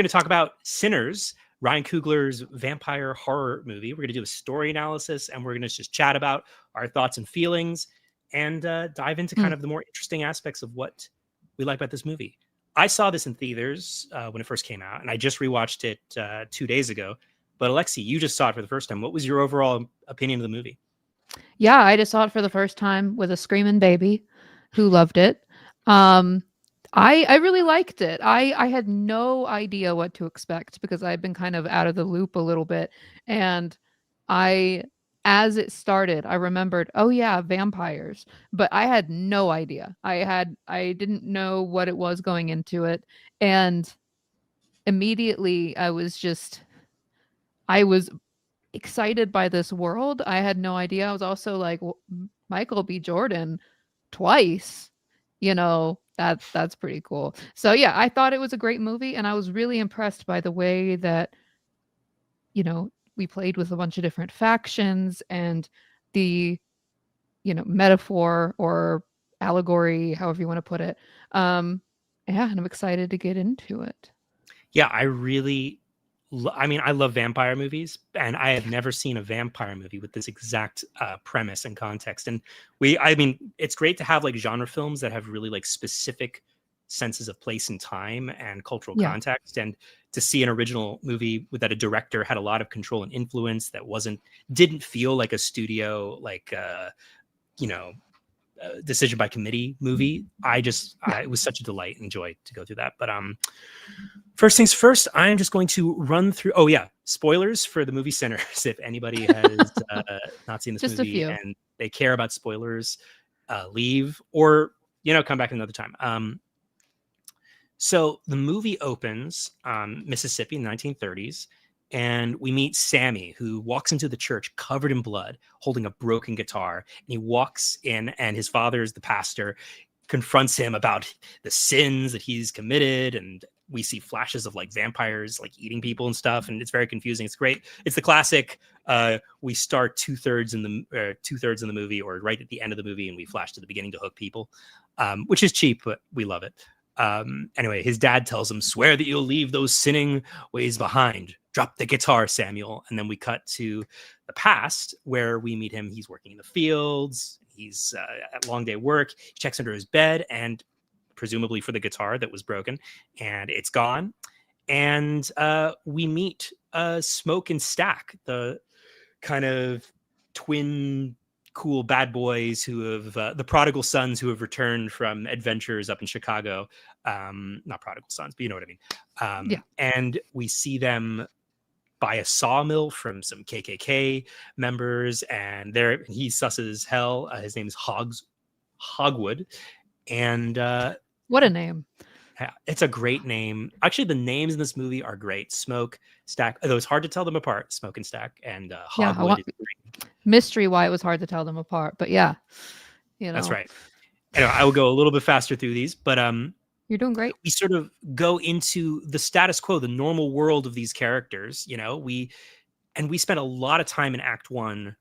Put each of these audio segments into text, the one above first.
going to talk about Sinners, Ryan Coogler's vampire horror movie. We're going to do a story analysis, and we're going to just chat about our thoughts and feelings and dive into kind of the more interesting aspects of what we like about this movie. I saw this in theaters when it first came out, and I just rewatched it 2 days ago. But Alexie, you just saw it for the first time. What was your overall opinion of the movie? Yeah, I just saw it for the first time with a screaming baby who loved it. I really liked it. I had no idea what to expect because I've been kind of out of the loop a little bit. And I, as it started, I remembered, oh yeah, vampires. But I had no idea. I didn't know what it was going into it. And immediately I was excited by this world. I had no idea. I was also like, Michael B. Jordan twice. That's pretty cool. So yeah, I thought it was a great movie, and I was really impressed by the way that we played with a bunch of different factions and the metaphor or allegory, however you want to put it. Yeah, and I'm excited to get into it. Yeah, I love vampire movies, and I have never seen a vampire movie with this exact premise and context. And it's great to have like genre films that have really like specific senses of place and time and cultural context, and to see an original movie that a director had a lot of control and influence that didn't feel like a studio decision by committee movie. It was such a delight and joy to go through that. But first things first, I'm just going to run through. Oh yeah, spoilers for the movie Sinners. If anybody has not seen this just movie and they care about spoilers, leave or come back another time. So the movie opens Mississippi in the 1930s. And we meet Sammy, who walks into the church covered in blood, holding a broken guitar. And he walks in, and his father is the pastor, confronts him about the sins that he's committed. And we see flashes of like vampires like eating people and stuff. And it's very confusing. It's great. It's the classic. We start two-thirds in the movie, or right at the end of the movie, and we flash to the beginning to hook people, which is cheap, but we love it. Anyway, his dad tells him, "Swear that you'll leave those sinning ways behind. Drop the guitar, Samuel." And then we cut to the past where we meet him. He's working in the fields. He's at long day work. He checks under his bed, and presumably for the guitar that was broken, and it's gone. And we meet Smoke and Stack, the kind of twin cool bad boys who have the prodigal sons who have returned from adventures up in Chicago. Not prodigal sons, but you know what I mean. And we see them buy a sawmill from some KKK members, and he susses hell. His name is Hogwood. And what a name. It's a great name. Actually, the names in this movie are great. Smoke, Stack, though it's hard to tell them apart. Smoke and Stack, and Hogwood. Mystery why it was hard to tell them apart, but yeah, that's right. Anyway, I will go a little bit faster through these, but you're doing great. We sort of go into the status quo, the normal world of these characters. We spent a lot of time in Act 1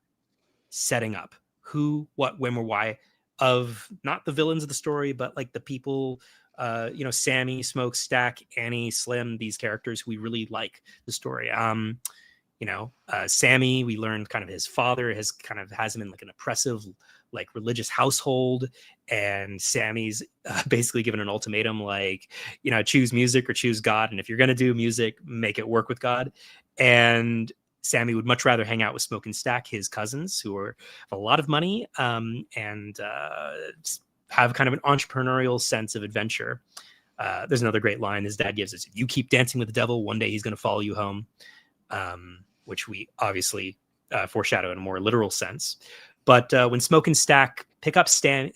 setting up who, what, when, or why of not the villains of the story, but like the people. Sammy, Smoke, Stack, Annie, Slim, these characters who we really like the story. Sammy, we learned kind of his father has him in like an oppressive, like religious household, and Sammy's basically given an ultimatum, like, choose music or choose God. And if you're going to do music, make it work with God. And Sammy would much rather hang out with Smoke and Stack, his cousins, who have a lot of money and have kind of an entrepreneurial sense of adventure. There's another great line his dad gives us: "If you keep dancing with the devil, one day he's going to follow you home," which we obviously foreshadow in a more literal sense. But when Smoke and Stack pick up Sammy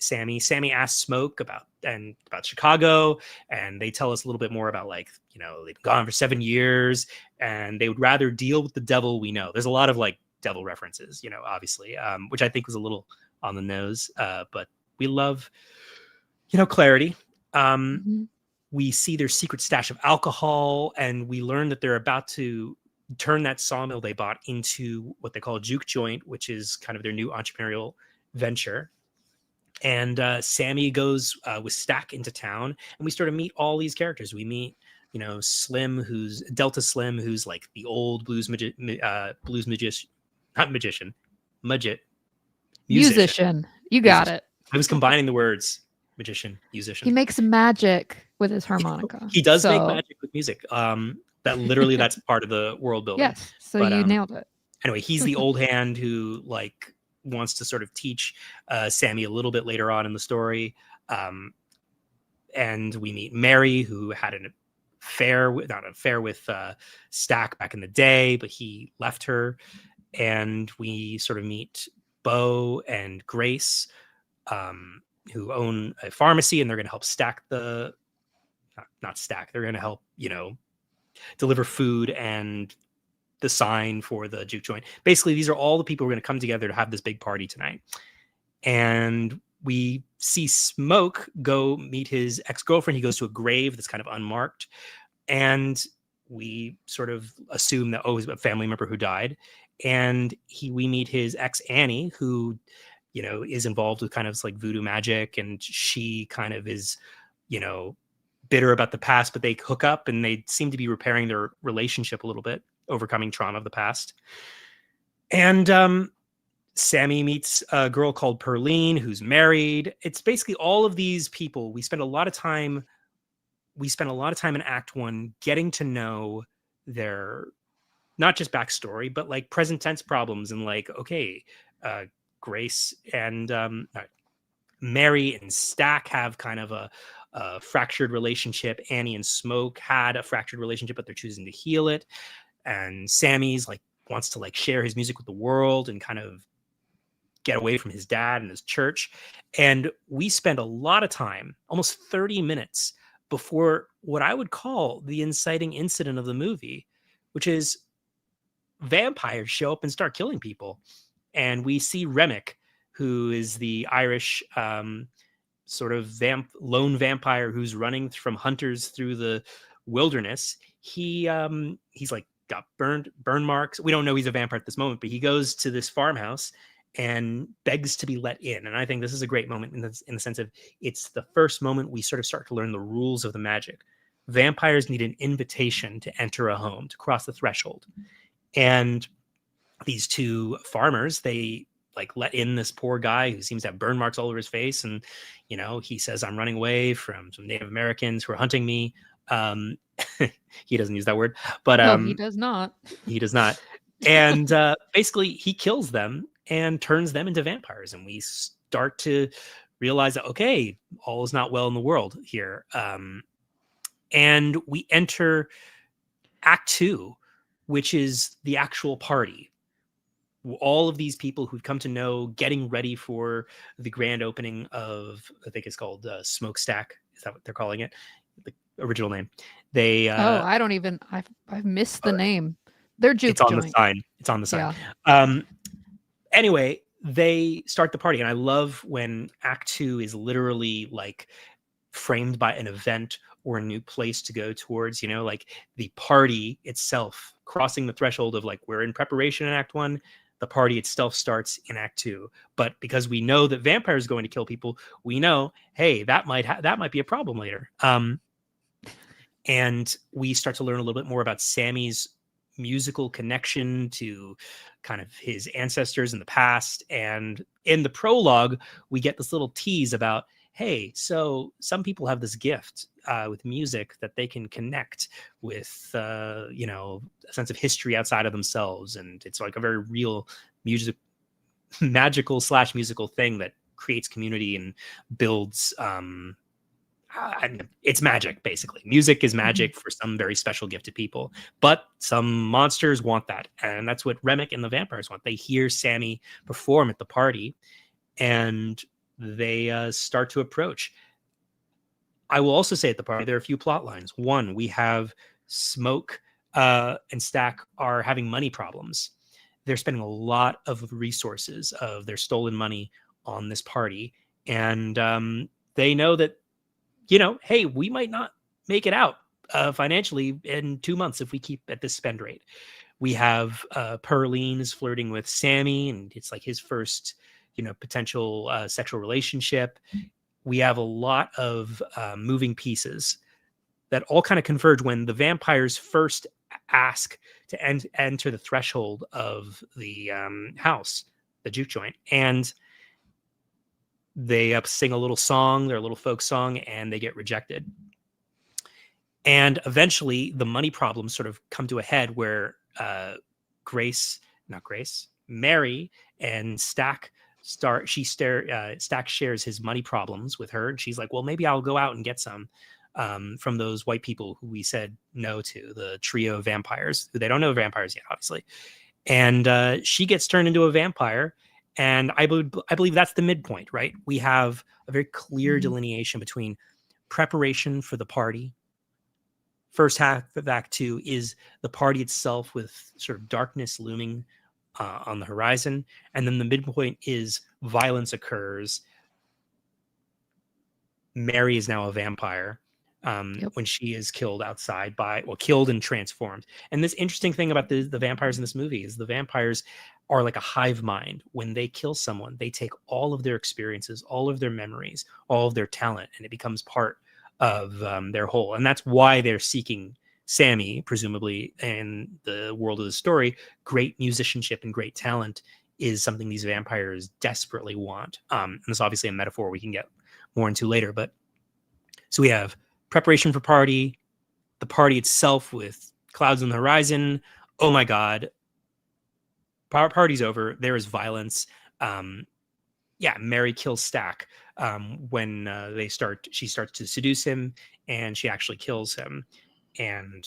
asks Smoke about Chicago, and they tell us a little bit more about they've been gone for 7 years, and they would rather deal with the devil we know. There's a lot of like devil references, obviously, which I think was a little on the nose, but we love, clarity. We see their secret stash of alcohol, and we learn that they're about to turn that sawmill they bought into what they call a juke joint, which is kind of their new entrepreneurial venture. And Sammy goes with Stack into town, and we start to meet all these characters. We meet Slim, who's Delta Slim, who's like the old blues magician, not magician, musician. You got Musician. it. I was combining the words magician, He musician. makes magic with his harmonica. He does make So, magic with music. That's part of the world building. yes. So But you nailed it. anyway, he's the old hand who like wants to sort of teach Sammy a little bit later on in the story. And we meet Mary, who had not an affair with Stack back in the day, but he left her. And we sort of meet Bo and Grace, who own a pharmacy, and they're going to help Stack not Stack. They're going to help, deliver food and the sign for the juke joint. Basically, these are all the people who are going to come together to have this big party tonight. And we see Smoke go meet his ex-girlfriend. He goes to a grave that's kind of unmarked. And we sort of assume that, he's a family member who died. And we meet his ex Annie, who, is involved with kind of like voodoo magic. And she kind of is, bitter about the past, but they hook up and they seem to be repairing their relationship a little bit, overcoming trauma of the past. And Sammy meets a girl called Perline, who's married. It's basically all of these people. We spend a lot of time in Act 1 getting to know their not just backstory, but like present tense problems and like, okay, Grace and Mary and Stack have kind of a fractured relationship. Annie and Smoke had a fractured relationship, but they're choosing to heal it. And Sammy's like wants to like share his music with the world and kind of get away from his dad and his church. And we spend a lot of time, almost 30 minutes before what I would call the inciting incident of the movie, which is vampires show up and start killing people. And we see Remick, who is the Irish sort of lone vampire who's running from hunters through the wilderness. He's like got burn marks. We don't know he's a vampire at this moment, but he goes to this farmhouse and begs to be let in. And I think this is a great moment in the sense of it's the first moment we sort of start to learn the rules of the magic. Vampires need an invitation to enter a home, to cross the threshold. And these two farmers, they like let in this poor guy who seems to have burn marks all over his face. And, he says, I'm running away from some Native Americans who are hunting me. He doesn't use that word, but no, he does not. He does not. And basically he kills them and turns them into vampires. And we start to realize that, okay, all is not well in the world here. And we enter Act 2, which is the actual party. All of these people who've come to know, getting ready for the grand opening of, I think it's called Smokestack. Is that what they're calling it? The original name. They. I don't even. I've missed the name. They're juke joint. It's on the sign. Yeah. Anyway, they start the party, and I love when Act 2 is literally like framed by an event or a new place to go towards. Like the party itself crossing the threshold of like we're in preparation in Act 1. The party itself starts in Act 2, but because we know that vampires are going to kill people, we know, hey, that might be a problem later. And we start to learn a little bit more about Sammy's musical connection to kind of his ancestors in the past. And in the prologue, we get this little tease about, hey, so some people have this gift with music that they can connect with, a sense of history outside of themselves. And it's like a very real magical / musical thing that creates community and builds. It's magic, basically. Music is magic for some very special gifted people, but some monsters want that. And that's what Remick and the vampires want. They hear Sammy perform at the party and they start to approach. I will also say at the party, there are a few plot lines. One, we have Smoke and Stack are having money problems. They're spending a lot of resources of their stolen money on this party. And they know that, hey, we might not make it out financially in 2 months if we keep at this spend rate. We have Perline is flirting with Sammy, and it's like his first potential sexual relationship. We have a lot of moving pieces. that all kind of converge when the vampires first ask to enter the threshold of the house, the juke joint, and they sing a little song, their little folk song, and they get rejected. And eventually, the money problems sort of come to a head where Mary and Stack Stack shares his money problems with her, and she's like, "Well, maybe I'll go out and get some from those white people who we said no to, the trio of vampires, who they don't know vampires yet, obviously." And she gets turned into a vampire, and I believe that's the midpoint, right? We have a very clear delineation between preparation for the party. First half of Act 2 is the party itself with sort of darkness looming on the horizon. And then the midpoint is violence occurs. Mary is now a vampire when she is killed outside killed and transformed. And this interesting thing about the vampires in this movie is the vampires are like a hive mind. When they kill someone, they take all of their experiences, all of their memories, all of their talent, and it becomes part of their whole. And that's why they're seeking Sammy, presumably, in the world of the story. Great musicianship and great talent is something these vampires desperately want. And it's obviously a metaphor we can get more into later. But so we have preparation for party, the party itself with clouds on the horizon. Oh my God. Party's over. There is violence. Mary kills Stack when she starts to seduce him, and she actually kills him. And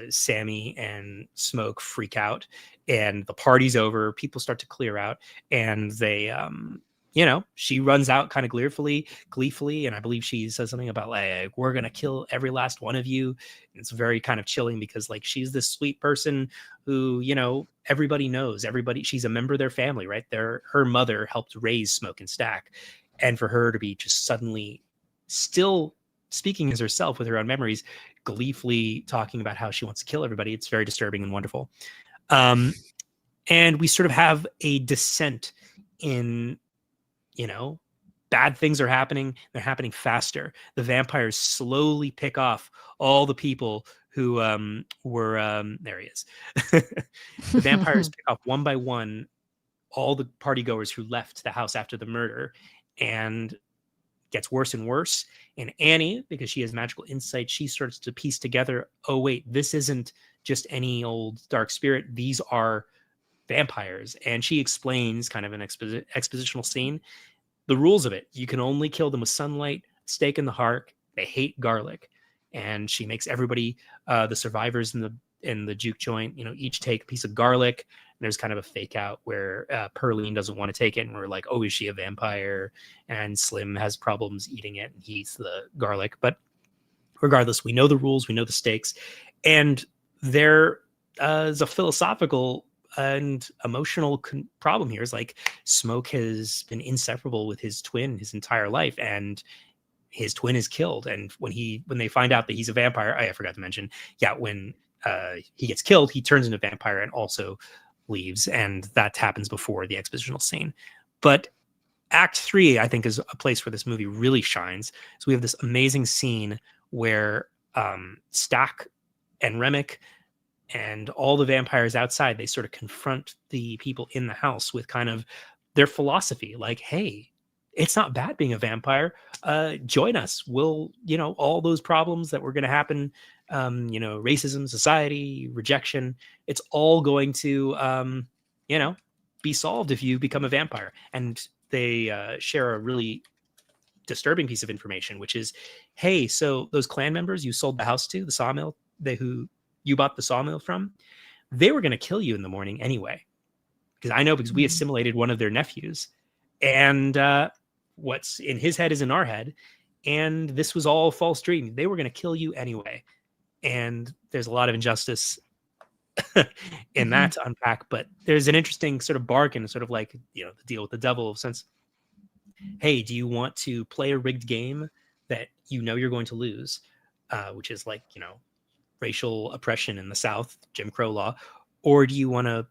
Sammy and Smoke freak out, and the party's over. People start to clear out, and they, she runs out kind of gleefully, and I believe she says something about like, "We're gonna kill every last one of you." And it's very kind of chilling because like she's this sweet person who, everybody knows, she's a member of their family, right? Her mother helped raise Smoke and Stack, and for her to be just suddenly still speaking as herself with her own memories, gleefully talking about how she wants to kill everybody, it's very disturbing and wonderful. And we sort of have a descent in, bad things are happening. They're happening faster. The vampires slowly pick off all the people who were there he is. The vampires pick off one by one all the partygoers who left the house after the murder, and gets worse and worse. And Annie, because she has magical insight, she starts to piece together, oh wait, this isn't just any old dark spirit, these are vampires. And she explains, kind of an expositional scene, the rules of it. You can only kill them with sunlight, stake in the heart. They hate garlic. And she makes everybody, the survivors in the juke joint, each take a piece of garlic. And there's kind of a fake out where Pearline doesn't want to take it, and we're like, oh, is she a vampire? And Slim has problems eating it, and he eats the garlic. But regardless, we know the rules, we know the stakes, and there is a philosophical and emotional problem here. Is like Smoke has been inseparable with his twin his entire life, and his twin is killed. And when they find out that he's a vampire, I forgot to mention, when he gets killed, he turns into a vampire and also leaves, and that happens before the expositional scene. But Act 3, I think, is a place where this movie really shines. So we have this amazing scene where Stack and Remick and all the vampires outside, they sort of confront the people in the house with kind of their philosophy, like, hey, it's not bad being a vampire. Join us. We'll, all those problems that were going to happen, racism, society, rejection, it's all going to, be solved if you become a vampire. And they share a really disturbing piece of information, which is, hey, so those clan members you sold the house to, the sawmill, who you bought the sawmill from, they were going to kill you in the morning anyway. Because we assimilated one of their nephews, and what's in his head is in our head, and this was all a false dream. They were going to kill you anyway. And there's a lot of injustice in that to unpack, but there's an interesting sort of bargain, sort of like, the deal with the devil, since, hey, do you want to play a rigged game that you're going to lose, which is like, racial oppression in the South, Jim Crow law, or do you want to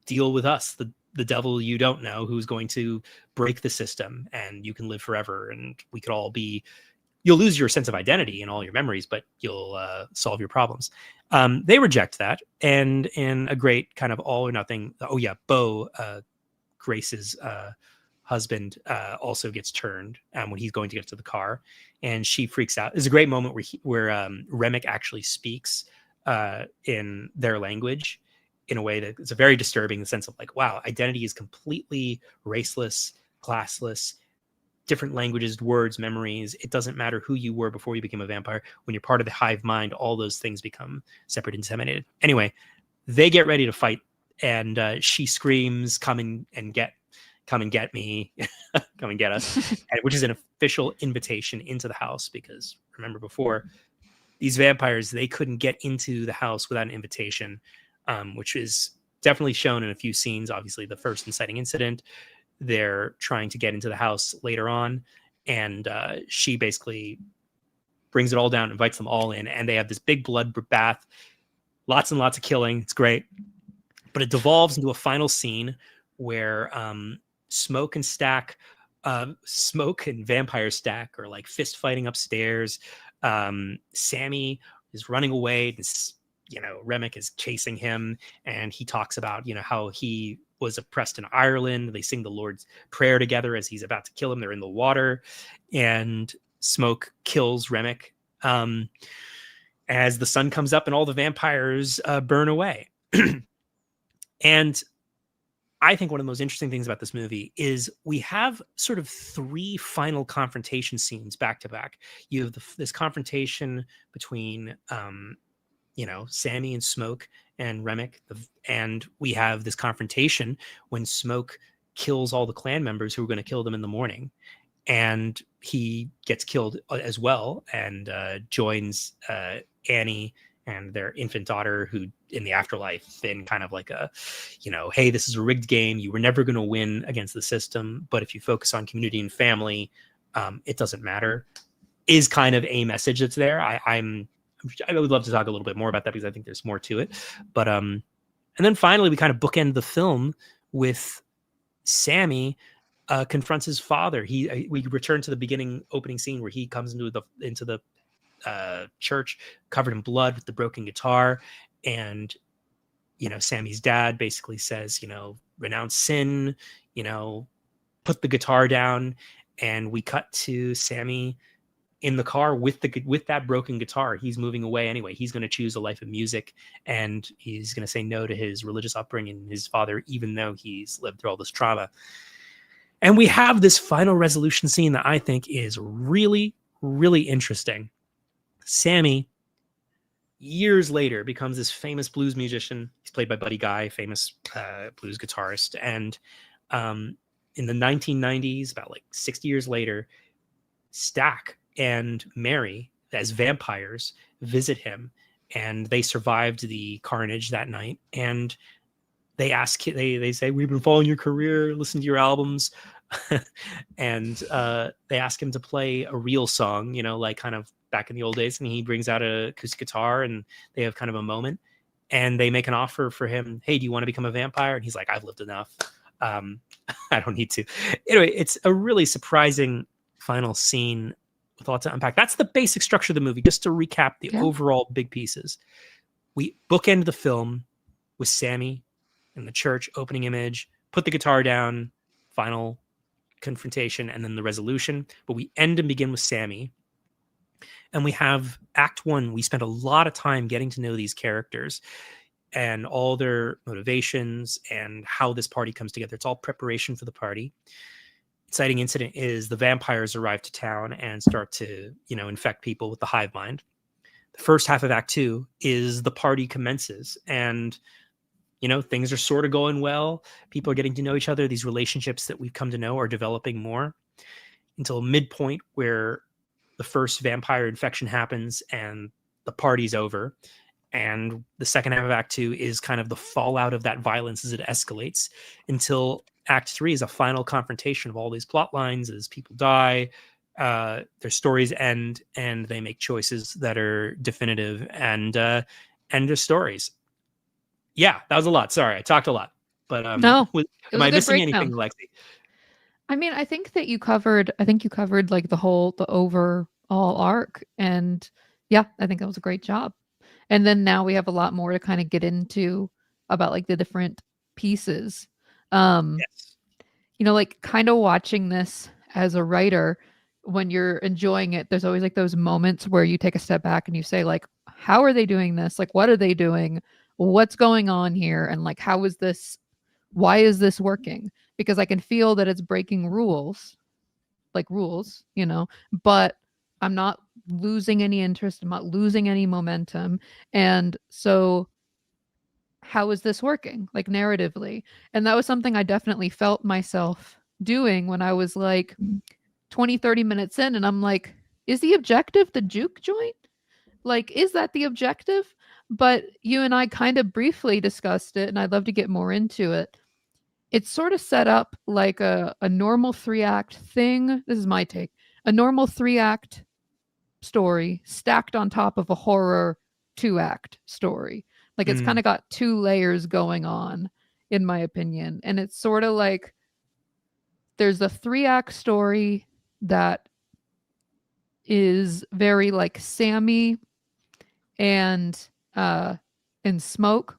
deal with us, the devil you don't know, who's going to break the system and you can live forever and we could all be you'll lose your sense of identity and all your memories, but you'll solve your problems. They reject that, and in a great kind of all or nothing. Oh yeah, Bo, Grace's husband, also gets turned when he's going to get to the car, and she freaks out. There's a great moment where Remick actually speaks in their language in a way that is a very disturbing, in the sense of like, wow, identity is completely raceless, classless, different languages, words, memories. It doesn't matter who you were before you became a vampire. When you're part of the hive mind, all those things become separate and disseminated. Anyway, they get ready to fight, and she screams, come and get me, come and get us," which is an official invitation into the house, because remember before, these vampires, they couldn't get into the house without an invitation, which is definitely shown in a few scenes. Obviously, the first inciting incident, they're trying to get into the house later on, and she basically brings it all down, invites them all in, and they have this big blood bath, lots and lots of killing. It's great, but it devolves into a final scene where Smoke and Vampire Stack are like fist fighting upstairs. Sammy is running away. Remick is chasing him, and he talks about how he was oppressed in Ireland. They sing the Lord's Prayer together as he's about to kill him. They're in the water, and Smoke kills Remick as the sun comes up and all the vampires burn away. And I think one of the most interesting things about this movie is we have sort of 3 final confrontation scenes back to back. You have this confrontation between Sammy and Smoke and Remick, and we have this confrontation when Smoke kills all the clan members who are going to kill them in the morning, and he gets killed as well, and joins Annie and their infant daughter, who in the afterlife, in kind of like a, hey, this is a rigged game. You were never going to win against the system, but if you focus on community and family, it doesn't matter, is kind of a message that's there. I would love to talk a little bit more about that, because I think there's more to it. But and then finally, we kind of bookend the film with Sammy confronts his father. We return to the opening scene where he comes into the church covered in blood with the broken guitar, and Sammy's dad basically says, renounce sin, put the guitar down, and we cut to Sammy in the car with that broken guitar. He's moving away anyway. He's going to choose a life of music, and he's going to say no to his religious upbringing, his father, even though he's lived through all this trauma. And we have this final resolution scene that I think is really, really interesting. Sammy, years later, becomes this famous blues musician. He's played by Buddy Guy, famous blues guitarist. And in the 1990s, about like 60 years later, Stack and Mary, as vampires, visit him, and they survived the carnage that night. And they say, we've been following your career, listen to your albums. And they ask him to play a real song, like kind of back in the old days. And he brings out a acoustic guitar, and they have kind of a moment, and they make an offer for him. Hey, do you want to become a vampire? And he's like, I've lived enough. I don't need to. Anyway, it's a really surprising final scene with a lot to unpack. That's the basic structure of the movie. Just to recap the overall big pieces. We bookend the film with Sammy in the church, opening image, put the guitar down, final confrontation, and then the resolution. But we end and begin with Sammy. And we have Act 1. We spend a lot of time getting to know these characters and all their motivations and how this party comes together. It's all preparation for the party. Inciting incident is the vampires arrive to town and start to, infect people with the hive mind. The first half of Act 2 is the party commences, and things are sort of going well. People are getting to know each other. These relationships that we've come to know are developing more until a midpoint where the first vampire infection happens and the party's over. And the second half of Act 2 is kind of the fallout of that violence as it escalates, until Act 3 is a final confrontation of all these plot lines as people die, their stories end, and they make choices that are definitive and end their stories. Yeah, that was a lot. Sorry, I talked a lot. But no, am I missing anything, Alexie? I mean, I think you covered like the all arc. And yeah, I think that was a great job. And then now we have a lot more to kind of get into about like the different pieces. Um, Yes. like kind of watching this as a writer, when you're enjoying it, there's always like those moments where you take a step back and you say, like, how are they doing this? Like, what are they doing? What's going on here? And like, why is this working? Because I can feel that it's breaking rules, like rules, but I'm not losing any interest. I'm not losing any momentum. And so how is this working, like narratively? And that was something I definitely felt myself doing when I was like 20, 30 minutes in. And I'm like, is the objective the juke joint? Like, is that the objective? But you and I kind of briefly discussed it, and I'd love to get more into it. It's sort of set up like a normal 3-act thing. This is my take. A normal 3-act story stacked on top of a horror 2-act story. Like it's kind Mm, of got 2 layers going on, in my opinion. And it's sort of like there's a 3-act story that is very like Sammy and Smoke.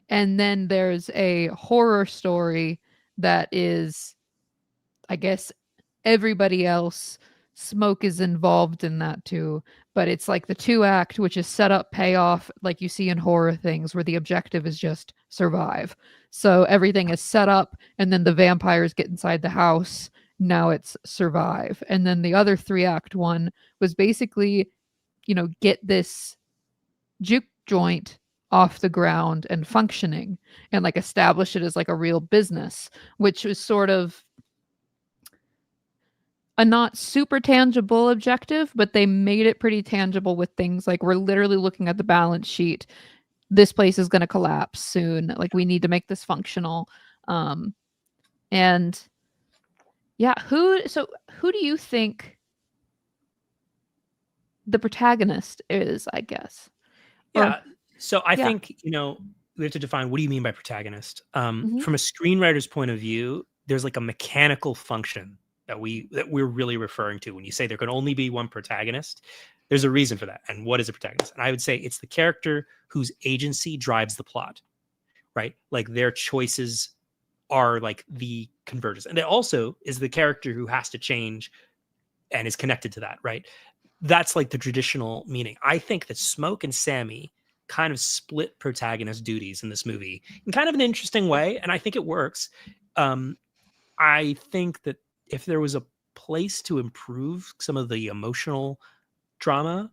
And then there's a horror story that is, I guess, everybody else. Smoke is involved in that too, but it's like the 2-act, which is set up, payoff, like you see in horror things, where the objective is just survive. So everything is set up, and then the vampires get inside the house. Now it's survive. And then the other 3-act one was basically, get this juke joint off the ground and functioning, and like establish it as like a real business, which was sort of a not super tangible objective, but they made it pretty tangible with things like, we're literally looking at the balance sheet. This place is going to collapse soon. Like, we need to make this functional. And yeah, who do you think the protagonist is, I guess? Or yeah. So I yeah. think, we have to define, what do you mean by protagonist? Mm-hmm. From a screenwriter's point of view, there's like a mechanical function that we're really referring to when you say there can only be one protagonist. There's a reason for that. And what is a protagonist? And I would say it's the character whose agency drives the plot, right? Like their choices are like the convergence. And it also is the character who has to change and is connected to that, right? That's like the traditional meaning. I think that Smoke and Sammy kind of split protagonist duties in this movie in kind of an interesting way, and I think it works. I think that if there was a place to improve some of the emotional drama,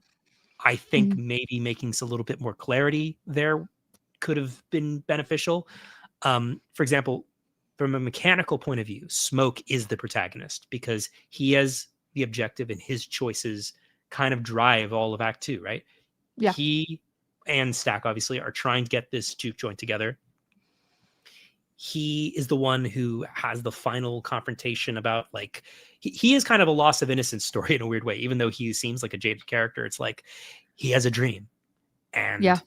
I think Mm-hmm. maybe making a little bit more clarity there could have been beneficial. For example, from a mechanical point of view, Smoke is the protagonist because he has the objective and his choices kind of drive all of Act Two, right? Yeah. He and Stack obviously are trying to get this juke joint together. He is the one who has the final confrontation about like he is kind of a loss of innocence story in a weird way, even though he seems like a jaded character. It's like he has a dream Yeah. and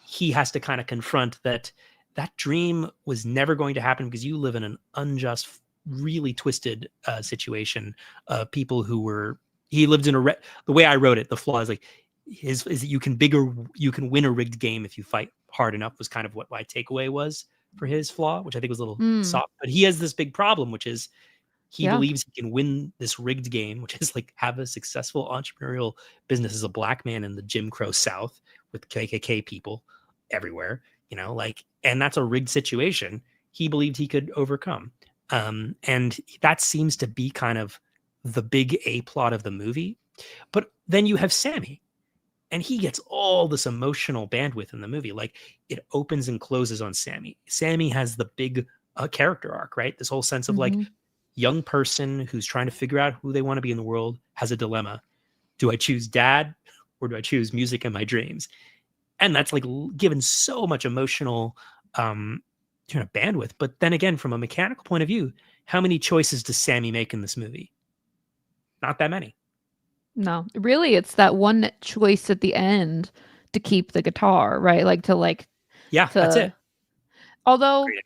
he has to kind of confront that dream was never going to happen because you live in an unjust, really twisted situation of people who were. He lived in the way I wrote it. The flaw is like is that you can win a rigged game if you fight hard enough. Was kind of what my takeaway was for his flaw, which I think was a little Mm. soft. But he has this big problem, which is he Yeah. believes he can win this rigged game, which is like have a successful entrepreneurial business as a black man in the Jim Crow South with KKK people everywhere, like, and that's a rigged situation he believed he could overcome. And that seems to be kind of the big A plot of the movie. But then you have Sammy, and he gets all this emotional bandwidth in the movie. Like it opens and closes on Sammy. Sammy has the big character arc, right? This whole sense of like Mm-hmm. young person who's trying to figure out who they want to be in the world has a dilemma. Do I choose dad or do I choose music in my dreams? And that's like given so much emotional bandwidth. But then again, from a mechanical point of view, how many choices does Sammy make in this movie? Not that many. No, really, it's that one choice at the end to keep the guitar, right? Yeah, that's it. Although Great.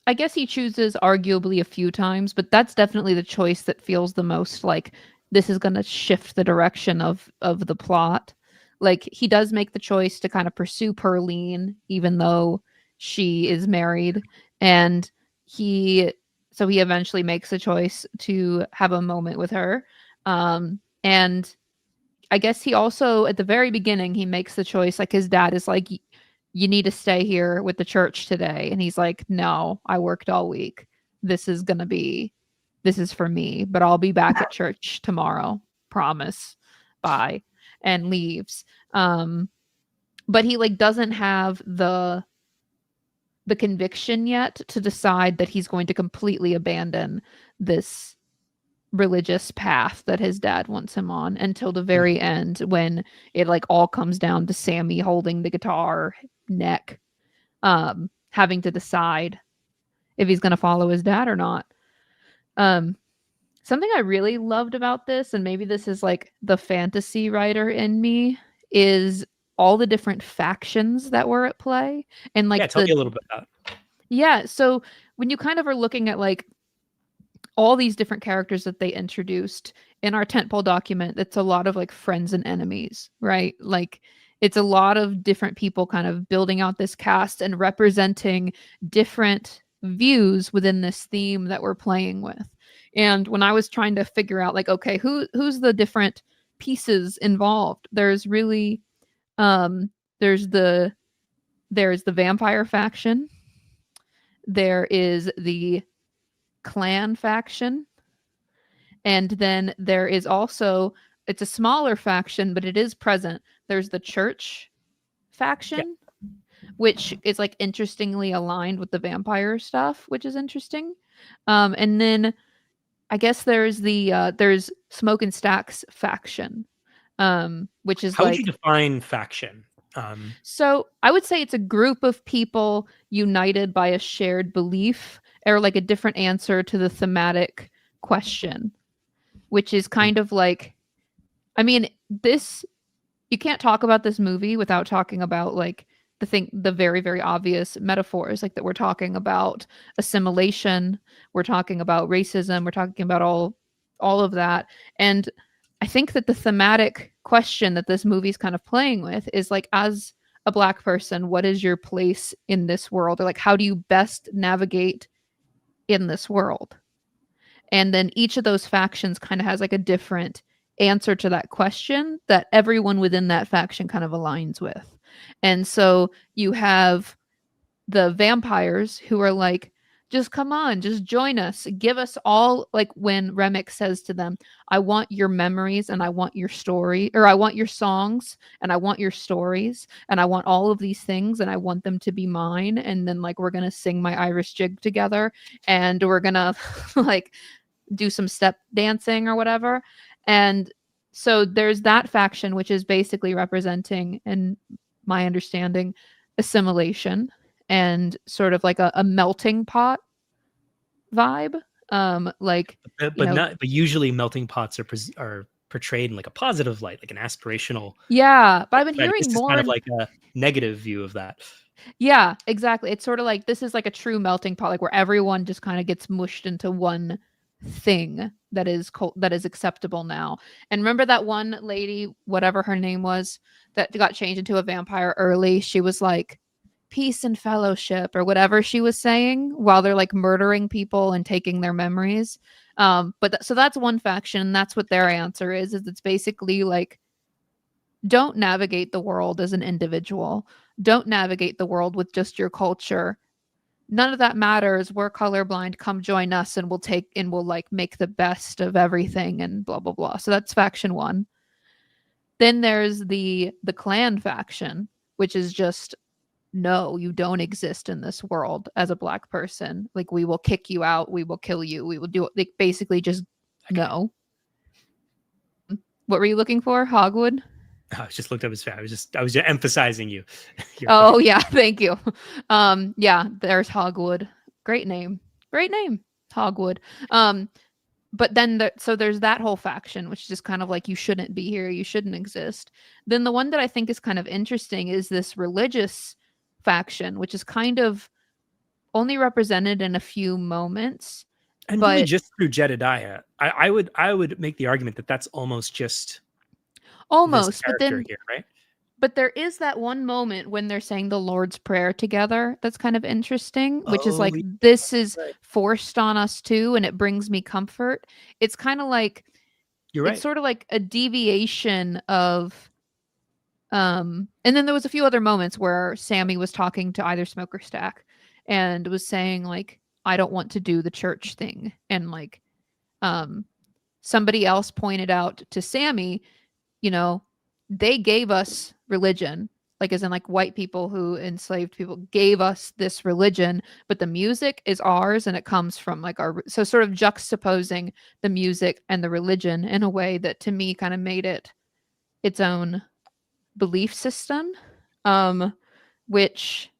I guess he chooses arguably a few times, but that's definitely the choice that feels the most like this is going to shift the direction of the plot. Like he does make the choice to kind of pursue Perline even though she is married, and he he eventually makes a choice to have a moment with her. And I guess he also at the very beginning he makes the choice, like his dad is like, you need to stay here with the church today, and he's like, no, I worked all week. This is gonna be this is for me, but I'll be back at church tomorrow. Promise. Bye. And leaves. But he like doesn't have the conviction yet to decide that he's going to completely abandon this religious path that his dad wants him on until the very end, when it like all comes down to Sammy holding the guitar neck, having to decide if he's going to follow his dad or not. Something I really loved about this, and maybe this is like the fantasy writer in me, is all the different factions that were at play. And like tell me a little bit about it. Yeah, so when you kind of are looking at like all these different characters that they introduced in our tentpole document, it's a lot of like friends and enemies, right? Like it's a lot of different people kind of building out this cast and representing different views within this theme that we're playing with. And when I was trying to figure out like, okay, who's the different pieces involved, there's really there's the vampire faction, there is the clan faction, and then there is also, it's a smaller faction but it is present, there's the church faction, which is like interestingly aligned with the vampire stuff, which is interesting. And then I guess there's there's Smoke and Stacks faction, which is how like, would you define faction? So I would say it's a group of people united by a shared belief or like a different answer to the thematic question, which is kind of like, I mean, this, you can't talk about this movie without talking about like the very, very obvious metaphors, like that we're talking about assimilation, we're talking about racism, we're talking about all of that. And I think that the thematic question that this movie's kind of playing with is like, as a Black person, what is your place in this world? Or like, how do you best navigate in this world? And then each of those factions kind of has like a different answer to that question that everyone within that faction kind of aligns with. And so you have the vampires who are like, just come on, just join us, give us all, like when Remick says to them, I want your memories and I want your story, or I want your songs and I want your stories and I want all of these things and I want them to be mine, and then like we're gonna sing my Irish jig together and we're gonna like do some step dancing or whatever. And so there's that faction, which is basically representing, in my understanding, assimilation and sort of like a melting pot vibe. Like, But usually melting pots are portrayed in like a positive light, like an aspirational. Yeah, but I've been Right? hearing This is more kind of like a negative view of that. Yeah, exactly. It's sort of like this is like a true melting pot, like where everyone just kind of gets mushed into one thing that is that is acceptable now. And remember that one lady, whatever her name was, that got changed into a vampire early? She was like, peace and fellowship or whatever she was saying while they're like murdering people and taking their memories. So that's one faction. That's what their answer is it's basically like, don't navigate the world as an individual. Don't navigate the world with just your culture. None of that matters. We're colorblind. Come join us and we'll like make the best of everything and blah blah blah. So that's faction 1. Then there's the clan faction, which is just, no, you don't exist in this world as a Black person. Like, we will kick you out, we will kill you, we will do it. Like, basically just no. What were you looking for? Hogwood? I just looked up his face. I was just emphasizing you. Oh yeah, thank you. Yeah, there's Hogwood. Great name. Hogwood. But then so there's that whole faction, which is just kind of like, you shouldn't be here, you shouldn't exist. Then the one that I think is kind of interesting is this religious faction, which is kind of only represented in a few moments, And really but just through Jedediah. I would make the argument that that's almost just this almost. character here, right? But there is that one moment when they're saying the Lord's Prayer together that's kind of interesting, which is Oh, like, yeah, this is right. forced on us too, and it brings me comfort. It's kind of like, You're it's right. sort of like a deviation of, and then there was a few other moments where Sammy was talking to either Smoke or Stack and was saying, like, I don't want to do the church thing. And like, um, somebody else pointed out to Sammy, you know, they gave us religion, like as in like white people who enslaved people gave us this religion, but the music is ours and it comes from like our, so sort of juxtaposing the music and the religion in a way that to me kind of made it its own belief system, um, which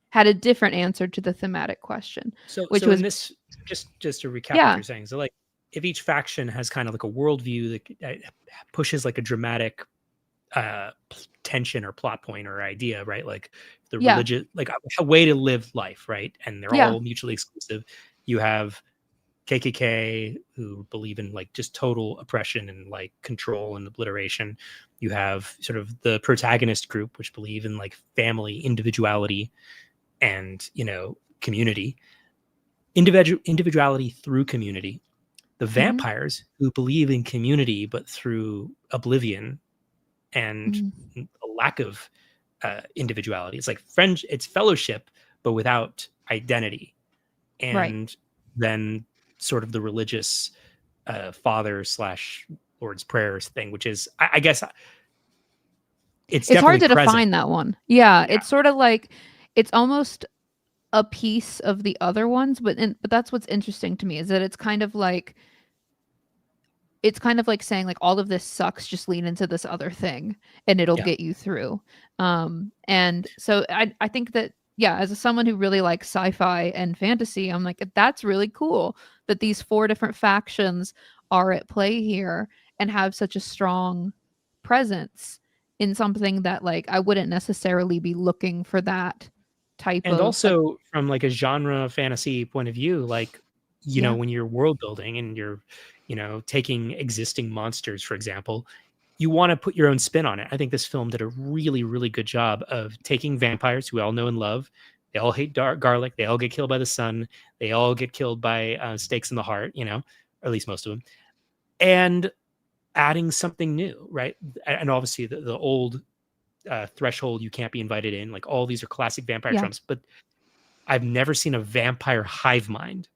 had a different answer to the thematic question, So which so in was, this, just to recap what yeah, you're saying. So like if each faction has kind of like a worldview that pushes like a dramatic tension or plot point or idea, right? Like the yeah, religious, like a way to live life, right? And they're yeah, all mutually exclusive. You have KKK who believe in like just total oppression and like control and obliteration. You have sort of the protagonist group, which believe in like family, individuality, and community, individuality through community. The mm-hmm, vampires who believe in community but through oblivion and mm-hmm, a lack of individuality. It's like friend, it's fellowship, but without identity. right. And then sort of the religious father slash Lord's prayers thing, which is, I guess, it's It's hard definitely to present. define that one. Yeah, Yeah, it's sort of like, it's almost a piece of the other ones, but that's what's interesting to me is that it's kind of like saying like all of this sucks, just lean into this other thing and it'll yeah. get you through. And so I think that, yeah, as someone who really likes sci-fi and fantasy, I'm like, that's really cool that these four different factions are at play here and have such a strong presence in something that like I wouldn't necessarily be looking for that type And of like, also from like a genre fantasy point of view, like, yeah, when you're world building and you're, taking existing monsters, for example, you want to put your own spin on it. I think this film did a really, really good job of taking vampires who we all know and love. They all hate garlic. They all get killed by the sun. They all get killed by stakes in the heart, or at least most of them. And adding something new, right? And obviously the old threshold, you can't be invited in. Like all these are classic vampire yeah. tropes, but I've never seen a vampire hive mind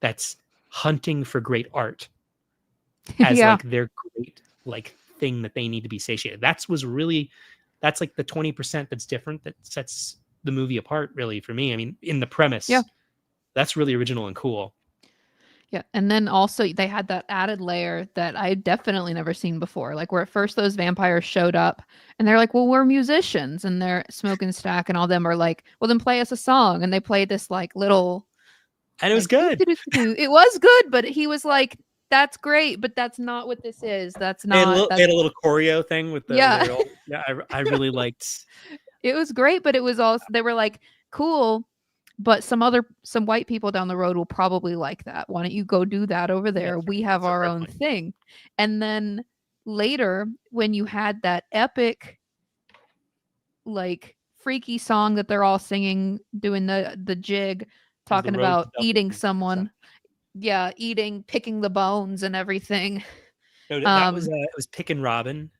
that's hunting for great art as Yeah. like their great like thing that they need to be satiated. That's like the 20% that's different that sets the movie apart really for me. I mean, in the Yeah. premise, that's really original and cool. Yeah, and then also they had that added layer that I definitely never seen before. Like where at first those vampires showed up and they're like, "Well, we're musicians," and they're smoking stack, and all them are like, "Well, then play us a song." And they played this like little And it was like good. it was good, but he was like, "That's great, but that's not what this is. That's They had a not little, they that's had a little choreo thing with yeah." the old, yeah, I really liked. It was great, but it was also they were like, "Cool, but some white people down the road will probably like that. Why don't you go do that over Yeah, there? We have that's a our fair own point. thing." And then later when you had that epic like freaky song that they're all singing doing the jig It was the talking road to about double eating stuff. someone, yeah, eating, picking the bones and everything. No, that was Um it was Pick and Robin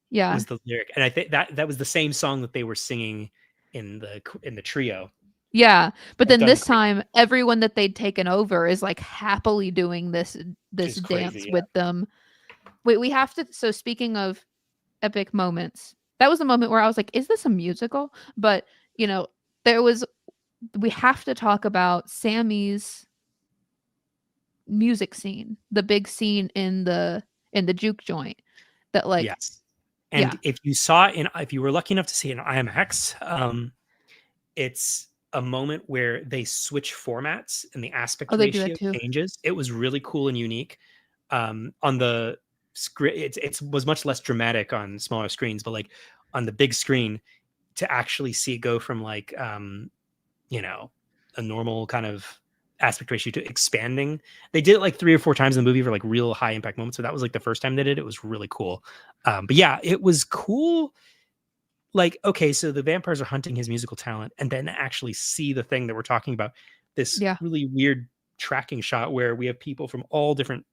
yeah. was the lyric, and I think that was the same song that they were singing in the trio. Yeah, but then Done this great, time everyone that they'd taken over is like happily doing which this is dance crazy. with them. Wait, we have to, so speaking of epic moments, that was a moment where I was like, is this a musical? But, you know, there was, we have to talk about Sammy's music scene, the big scene in the juke joint that like, Yes. yeah. And if you were lucky enough to see it in IMAX, it's a moment where they switch formats and the Oh, aspect they do that ratio too. changes. It was really cool and unique. On the script, it was much less dramatic on smaller screens, but like on the big screen, to actually see it go from like you know a normal kind of aspect ratio to expanding. They did it like 3 or 4 times in the movie for like real high impact moments. So that was like the first time they did it. It was really cool. But yeah, it was cool. Like, okay, so the vampires are hunting his musical talent, and then actually see the thing that we're talking about. This Yeah. really weird tracking shot where we have people from all different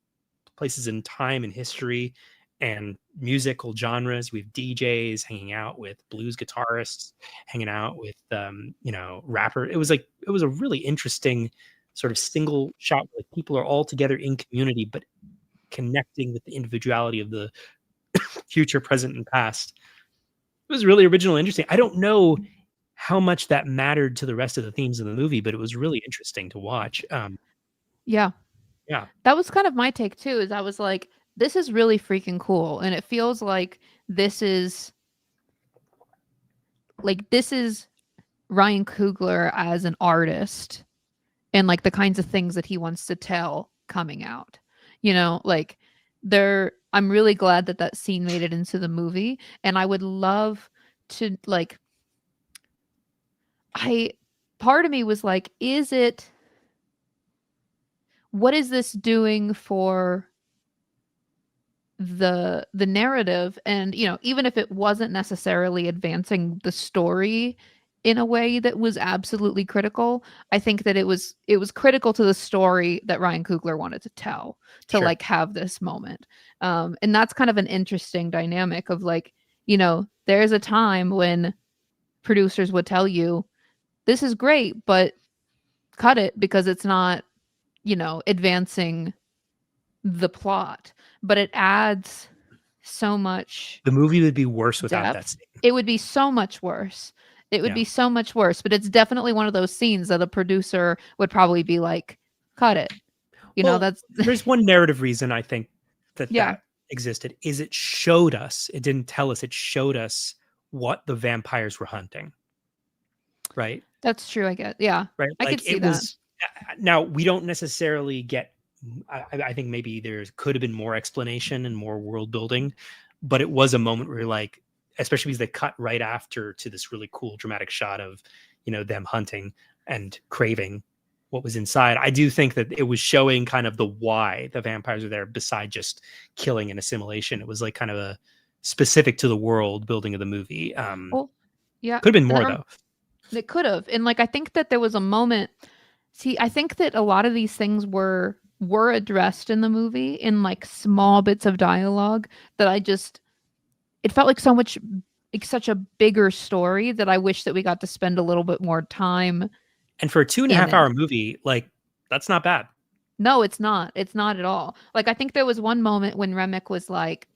places in time and history and musical genres. We have DJs hanging out with blues guitarists, hanging out with rapper. It was a really interesting sort of single shot. Like people are all together in community, but connecting with the individuality of the future, present, and past. It was really original and interesting. I don't know how much that mattered to the rest of the themes of the movie, but it was really interesting to watch. Yeah. Yeah, That was kind of my take too, is I was like, this is really freaking cool. And it feels like this is Ryan Coogler as an artist and like the kinds of things that he wants to tell coming out. You know, like I'm really glad that that scene made it into the movie, and I would love to like I part of me was like, what is this doing for the narrative? And you know, even if it wasn't necessarily advancing the story in a way that was absolutely critical, I think that it was critical to the story that Ryan Coogler wanted to tell, to sure. like have this moment. And that's kind of an interesting dynamic of like, you know, there's a time when producers would tell you this is great, but cut it because it's not, you know, advancing the plot. But it adds so much The movie would be worse without that depth. scene. It would be so much worse. It would Yeah. be so much worse, but it's definitely one of those scenes that a producer would probably be like, cut it. You know, Well, that's there's one narrative reason I think that yeah, that existed is it showed us, it didn't tell us, it showed us what the vampires were hunting, right? that's true, I guess. Yeah. Right? I could Like see it that. was now we don't necessarily get I think maybe there could have been more explanation and more world building, but it was a moment where you're like, especially because they cut right after to this really cool dramatic shot of, them hunting and craving what was inside. I do think that it was showing kind of the why the vampires are there beside just killing and assimilation. It was like kind of a specific to the world building of the movie. Well, yeah. Could have been And more though. it could have. And like I think that there was a moment. See, I think that a lot of these things were addressed in the movie in like small bits of dialogue that it felt like such a bigger story that I wish that we got to spend a little bit more time And for a two and a in half it. hour movie, like that's not bad. No, it's not. It's not at all. Like I think there was one moment when Remick was like,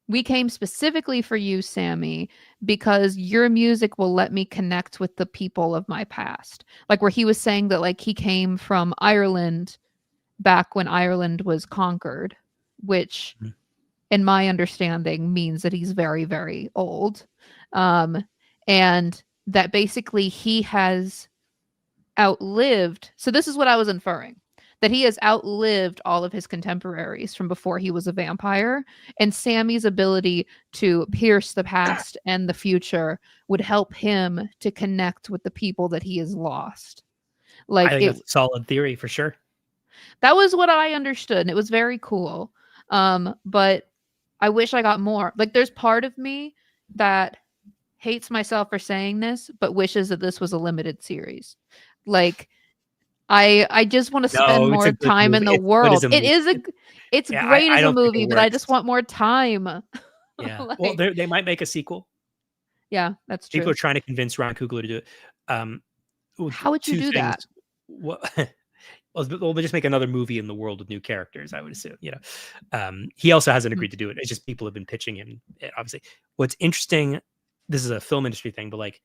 "We came specifically for you, Sammy, because your music will let me connect with the people of my past." Like where he was saying that like he came from Ireland back when Ireland was conquered, which Mhm. in my understanding means that he's very, very old. Um, and that basically he has outlived. So, this is what I was inferring, that he has outlived all of his contemporaries from before he was a vampire. And Sammy's ability to pierce the past and the future would help him to connect with the people that he has lost. I Like think it that's a solid theory for sure. That was what I understood, and it was very cool. But I wish I got more. Like, there's part of me that hates myself for saying this, but wishes that this was a limited series. Like, I just want to spend No, it's more a good time in movie. the It's good as world. a movie. It's Yeah, great I as a don't think it movie, but I just works. want more time. Yeah. Well, Like, they might make a sequel. yeah, that's People true. are trying to convince Ryan Coogler to do it. Well, How would you two do things. that? What? Well, they'll just make another movie in the world with new characters, I would assume. He also hasn't Mm. agreed to do it. It's just people have been pitching him. Obviously, what's interesting. This is a film industry thing, but like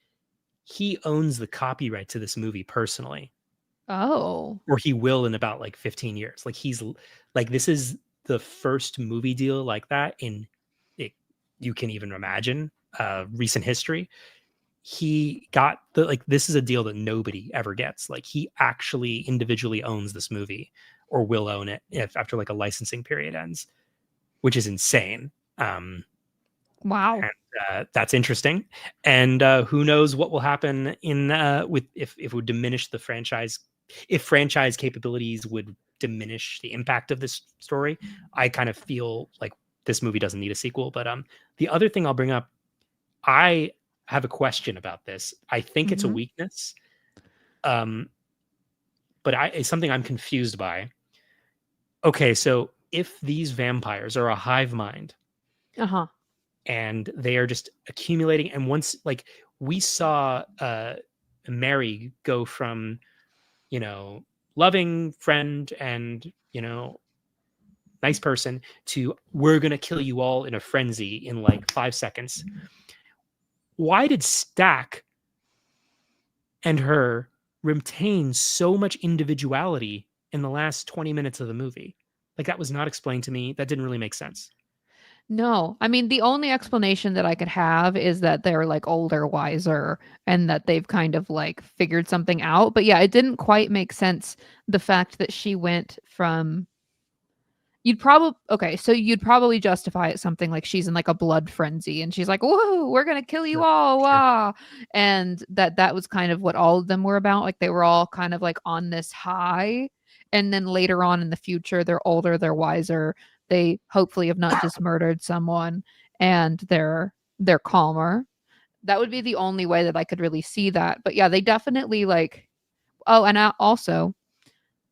he owns the copyright to this movie personally, Oh, or he will in about like 15 years. Like this is the first movie deal like that in it, you can even imagine recent history. He got this is a deal that nobody ever gets. Like he actually individually owns this movie or will own it if after like a licensing period ends, which is insane. Wow. That's interesting. And who knows what will happen in with if it would diminish the franchise, if franchise capabilities would diminish the impact of this story. I kind of feel like this movie doesn't need a sequel. But the other thing I'll bring up, I have a question about this. I think it's a Mhm. weakness, um, but it's something I'm confused by. Okay, so if these vampires are a hive mind Uh-huh. and they are just accumulating, and once like we saw Mary go from, you know, loving friend and, you know, nice person to we're gonna kill you all in a frenzy in like 5 seconds. Why did Stack and her retain so much individuality in the last 20 minutes of the movie? Like that was not explained to me. That didn't really make sense. No, I mean, the only explanation that I could have is that they're like older, wiser, and that they've kind of like figured something out. But yeah, it didn't quite make sense the fact that she went from you'd probably justify it something like she's in like a blood frenzy and she's like, "Whoa, we're gonna kill you Sure. all!" Sure. Wah! And that was kind of what all of them were about. Like they were all kind of like on this high, and then later on in the future, they're older, they're wiser, they hopefully have not just murdered someone, and they're calmer. That would be the only way that I could really see that. But yeah, they definitely like. Oh, and also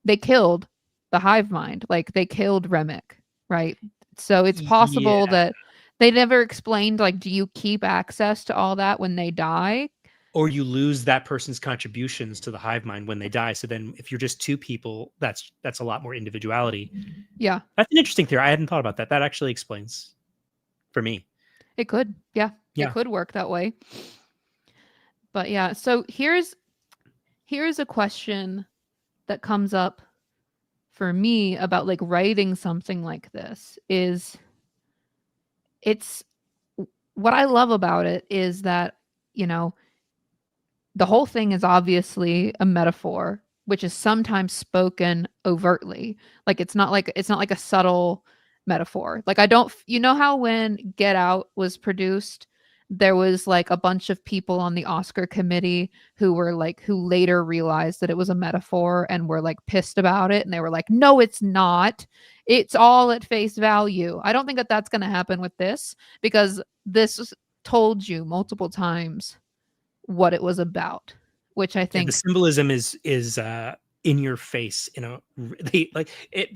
they killed the hive mind. Like they killed Remick, right? So it's possible Yeah. that they never explained like do you keep access to all that when they die? Or you lose that person's contributions to the hive mind when they die. So then if you're just two people, that's a lot more individuality. Yeah, That's an interesting theory. I hadn't thought about that. That actually explains for me. it could. Yeah, it Yeah. could work that way. But yeah, so here's a question that comes up for me about like writing something like this is it's what I love about it is that, you know, the whole thing is obviously a metaphor, which is sometimes spoken overtly. Like it's not like a subtle metaphor. Like I don't you know how when Get Out was produced, there was like a bunch of people on the Oscar committee who were like who later realized that it was a metaphor and were like pissed about it and they were like, "No, it's not. It's all at face value." I don't think that that's going to happen with this because this told you multiple times what it was about, which I Yeah, the think symbolism is in your face, you know. They like it,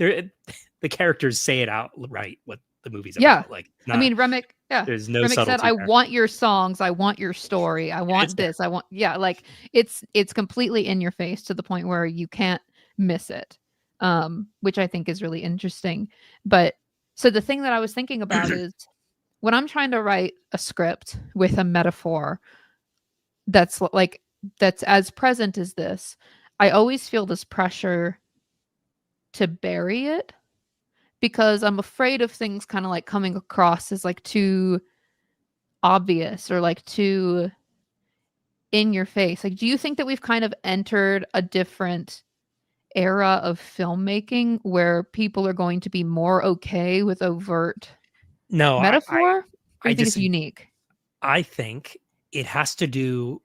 the characters say it out right what the movie's yeah. about. Like I not mean, Remick yeah. there's no Remick said, subtlety "I there. want your songs, I want your story, I It's want there. this, I want" yeah, like it's completely in your face to the point where you can't miss it. Which I think is really interesting. But so the thing that I was thinking about is when I'm trying to write a script with a metaphor that's like that's as present as this, I always feel this pressure to bury it because I'm afraid of things kind of like coming across as like too obvious or like too in your face. Like, do you think that we've kind of entered a different era of filmmaking where people are going to be more okay with overt No, metaphor? Or I you think it's disagree. unique? I think it has to do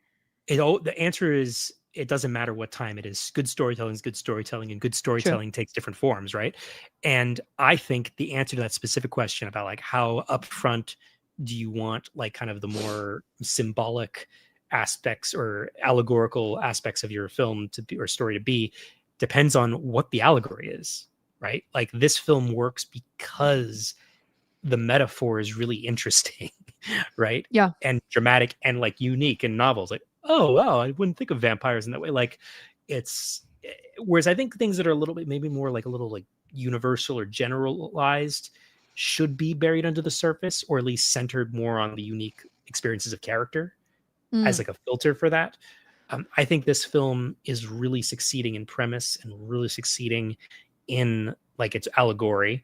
it. The answer is it doesn't matter what time it is. Good storytelling is good storytelling, and good True. storytelling takes different forms, right? And I think the answer to that specific question about like how upfront do you want like kind of the more symbolic aspects or allegorical aspects of your film to be or story to be depends on what the allegory is, right? Like this film works because the metaphor is really interesting, right? Yeah. And dramatic and like unique in novels. Like, oh wow, I wouldn't think of vampires in that way. Like it's whereas I think things that are a little bit maybe more like a little like universal or generalized should be buried under the surface or at least centered more on the unique experiences of character as Mm. like a filter for that. I think this film is really succeeding in premise and really succeeding in like its allegory.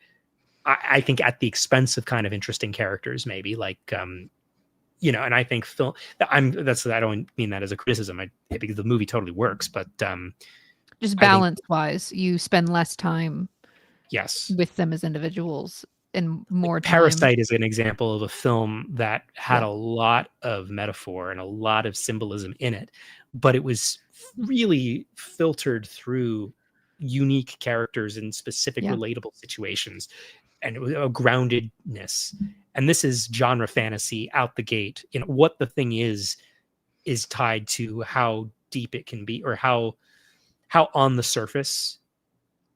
I think at the expense of kind of interesting characters, maybe like you know, and I think film. I don't mean that as a criticism. Because the movie totally works, but Just I think balance wise, you spend less time yes, with them as individuals. in more time. Parasite is an example of a film that had Yeah. a lot of metaphor and a lot of symbolism in it, but it was really filtered through unique characters in specific Yeah. relatable situations, and it was a groundedness. And this is genre fantasy out the gate. You know, what the thing is tied to how deep it can be, or how on the surface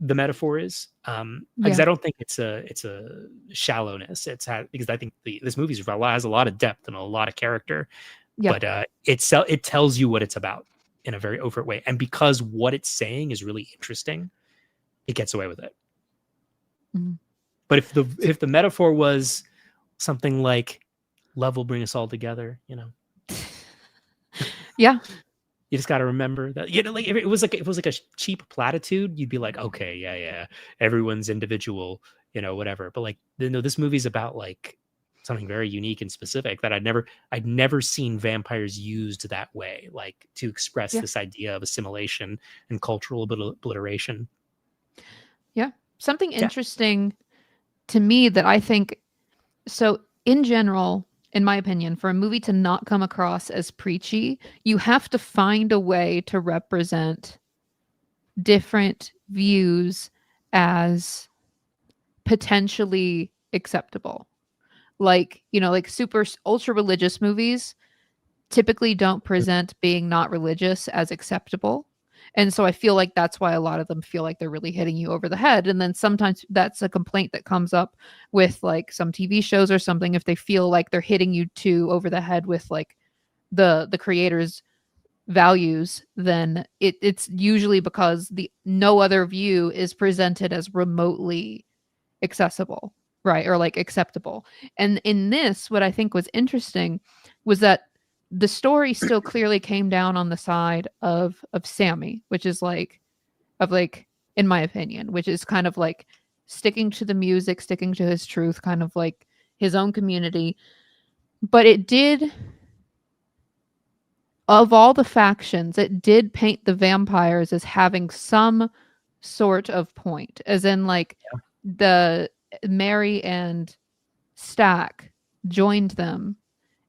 the metaphor is. Because Yeah. I don't think it's a shallowness. Because I think this movie has a lot of depth and a lot of character, Yeah. but it tells you what it's about in a very overt way. And because what it's saying is really interesting, it gets away with it. Mhm. But if the metaphor was something like love will bring us all together, you know, Yeah. you just got to remember that, you know, like if it was like a cheap platitude, you'd be like, okay, yeah, everyone's individual, you know, whatever. But like, no, this movie's about like something very unique and specific that I'd never seen vampires used that way, like to express Yeah. this idea of assimilation and cultural obliteration. Yeah. Something Yeah, interesting to me that I think, so in general, in my opinion, for a movie to not come across as preachy, you have to find a way to represent different views as potentially acceptable. Like, you know, like super ultra religious movies typically don't present being not religious as acceptable. And so I feel like that's why a lot of them feel like they're really hitting you over the head. And then sometimes that's a complaint that comes up with like some TV shows or something, if they feel like they're hitting you too over the head with like the creator's values, then it's usually because the no other view is presented as remotely accessible, right? Or like acceptable. And in this, what I think was interesting was that the story still clearly came down on the side of Sammy, which is like of like, in my opinion, which is kind of like sticking to the music, sticking to his truth, kind of like his own community. But it did, of all the factions, it did paint the vampires as having some sort of point, as in like the Mary and Stack joined them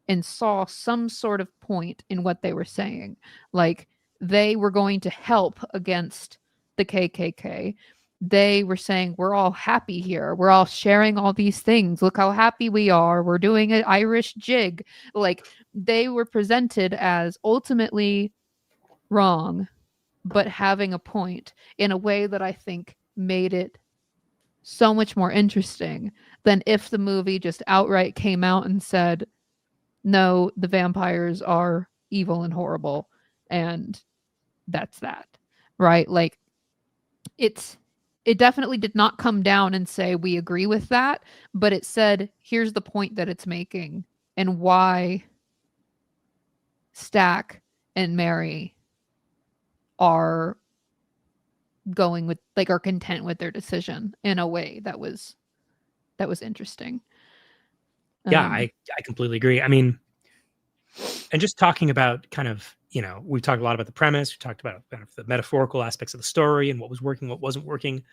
and saw some sort of point in what they were saying. Like they were going to help against the KKK. They were saying, we're all happy here. We're all sharing all these things. Look how happy we are. We're doing an Irish jig. Like they were presented as ultimately wrong, but having a point in a way that I think made it so much more interesting than if the movie just outright came out and said, no, the vampires are evil and horrible, and that's that. Right? Like it definitely did not come down and say we agree with that, but it said here's the point that it's making and why Stack and Mary are going with, like, are content with their decision in a way that was interesting. yeah, I completely agree. I mean, and just talking about kind of, you know, we talked a lot about the premise. We talked about kind of the metaphorical aspects of the story and what was working, what wasn't working.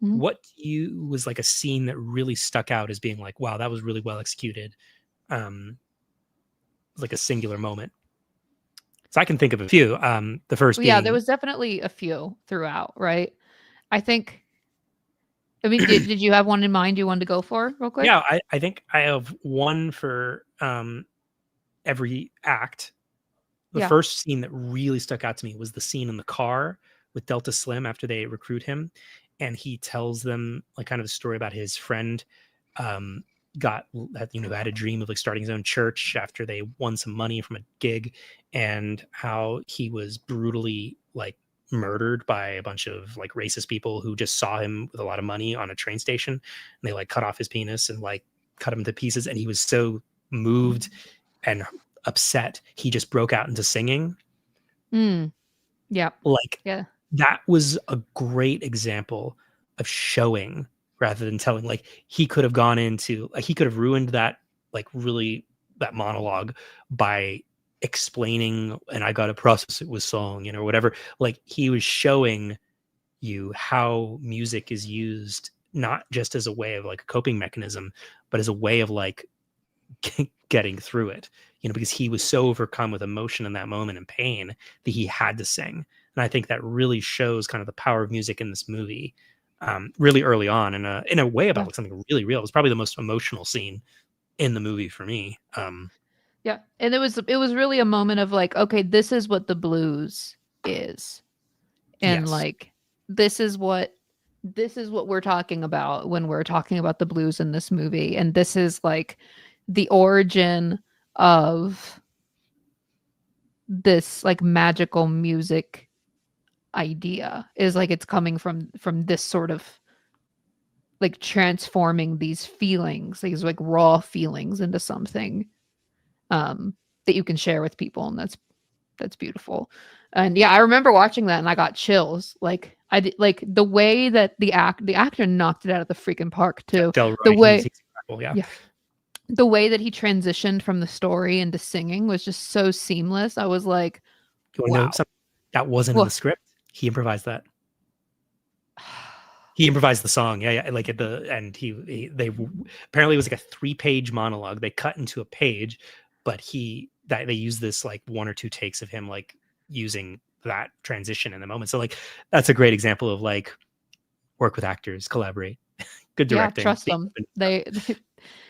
Mhm. What to you was like a scene that really stuck out as being like, wow, that was really well executed? Like a singular moment. So I can think of a few. The first Well, yeah, there being, was definitely a few throughout, right? I think, I mean, did you have one in mind you wanted to go for real quick? yeah, I think I have one for every act. The Yeah. first scene that really stuck out to me was the scene in the car with Delta Slim after they recruit him, and he tells them like kind of the story about his friend um, had a dream of like starting his own church after they won some money from a gig, and how he was brutally like murdered by a bunch of like racist people who just saw him with a lot of money on a train station, and they like cut off his penis and like cut him to pieces, and he was so moved and upset, he just broke out into singing. Mm. Yeah. Like Yeah. that was a great example of showing rather than telling. Like he could have gone into, like he could have ruined that, like really that monologue by explaining, and I got to process it with song, you know, whatever. Like he was showing you how music is used not just as a way of like a coping mechanism, but as a way of like getting through it, because he was so overcome with emotion in that moment and pain that he had to sing. And I think that really shows kind of the power of music in this movie, really early on, in a way about Yeah. like something really real. It was probably the most emotional scene in the movie for me. Yeah. And it was really a moment of like, okay, this is what the blues is. And Yes, like this is what we're talking about when we're talking about the blues in this movie. And this is like the origin of this like magical music idea, is like it's coming from this sort of like transforming these feelings, these like raw feelings, into something that you can share with people. And that's beautiful. And yeah, I remember watching that and I got chills. Like I did, like the way that the actor knocked it out of the freaking park too. The Delroy, he's way, incredible. Yeah, yeah, the way that he transitioned from the story into singing was just so seamless. I was like, you want to know wow. something that wasn't in the Well, script? He improvised that. He improvised the song. Yeah, like at the end, they apparently it was like a 3-page monologue. They cut into a page, but they used this like 1 or 2 takes of him like using that transition in the moment. So like that's a great example of like work with actors, collaborate, good yeah, directing. trust them. They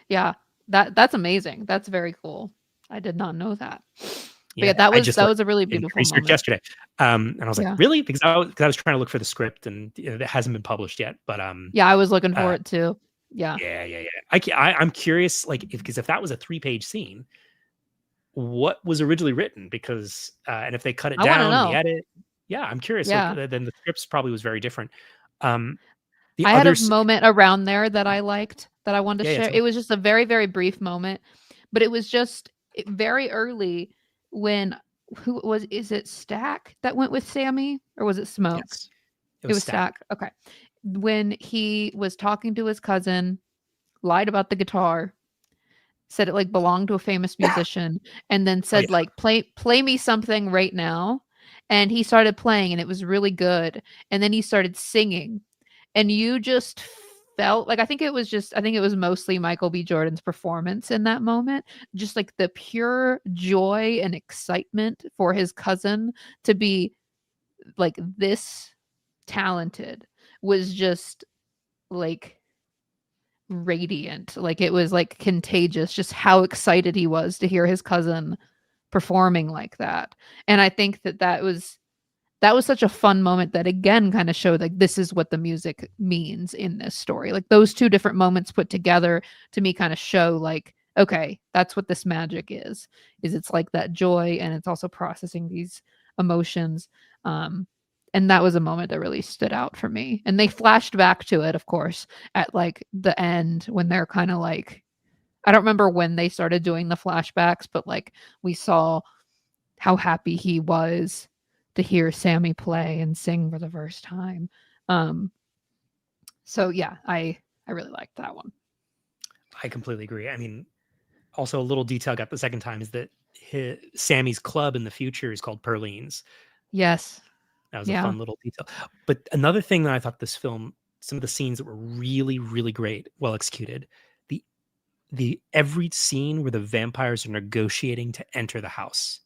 yeah, that's amazing. That's very cool. I did not know that. But yeah, Yeah, I just that learned was a really in beautiful research moment. yesterday, and I was like, Yeah. really? Because I was trying to look for the script, and it hasn't been published yet. But Yeah, I was looking for uh, it too. Yeah. yeah. I'm curious, like, because if that was a 3-page scene, what was originally written? Because and if they cut it I want to down in the know. edit, yeah, I'm curious. Like, Yeah. then the scripts probably was very different. Um, the I had a others, moment around there that I liked, that I wanted to yeah, share. tell It me. was just a very, very brief moment, but it was just very early when who was is it Stack that went with Sammy, or was it Smoke? Yes, it It was was Stack. Stack. Okay. When he was talking to his cousin, lied about the guitar, said it like belonged to a famous musician, and then Oh yeah, said like play me something right now. And he started playing and it was really good. And then he started singing and you just felt like, I think it was mostly Michael B. Jordan's performance in that moment, just like the pure joy and excitement for his cousin to be like this talented was just like radiant. Like it was like contagious, just how excited he was to hear his cousin performing like that. And I think that was such a fun moment that again kind of showed like this is what the music means in this story. Like those two different moments put together to me kind of show like, okay, that's what this magic is it's like that joy and it's also processing these emotions. um and that was a moment that really stood out for me. And they flashed back to it, of course, at like the end when they're kind of like, I don't remember when they started doing the flashbacks, but like we saw how happy he was to hear Sammy play and sing for the first time. Um, so yeah, I really liked that one. I completely agree. I mean, also a little detail I got the second time is that Sammy's club in the future is called Perlene's. Yes. That was a Yeah. fun little detail. But another thing that I thought this film, some of the scenes that were really, really great, well executed. The every scene where the vampires are negotiating to enter the house,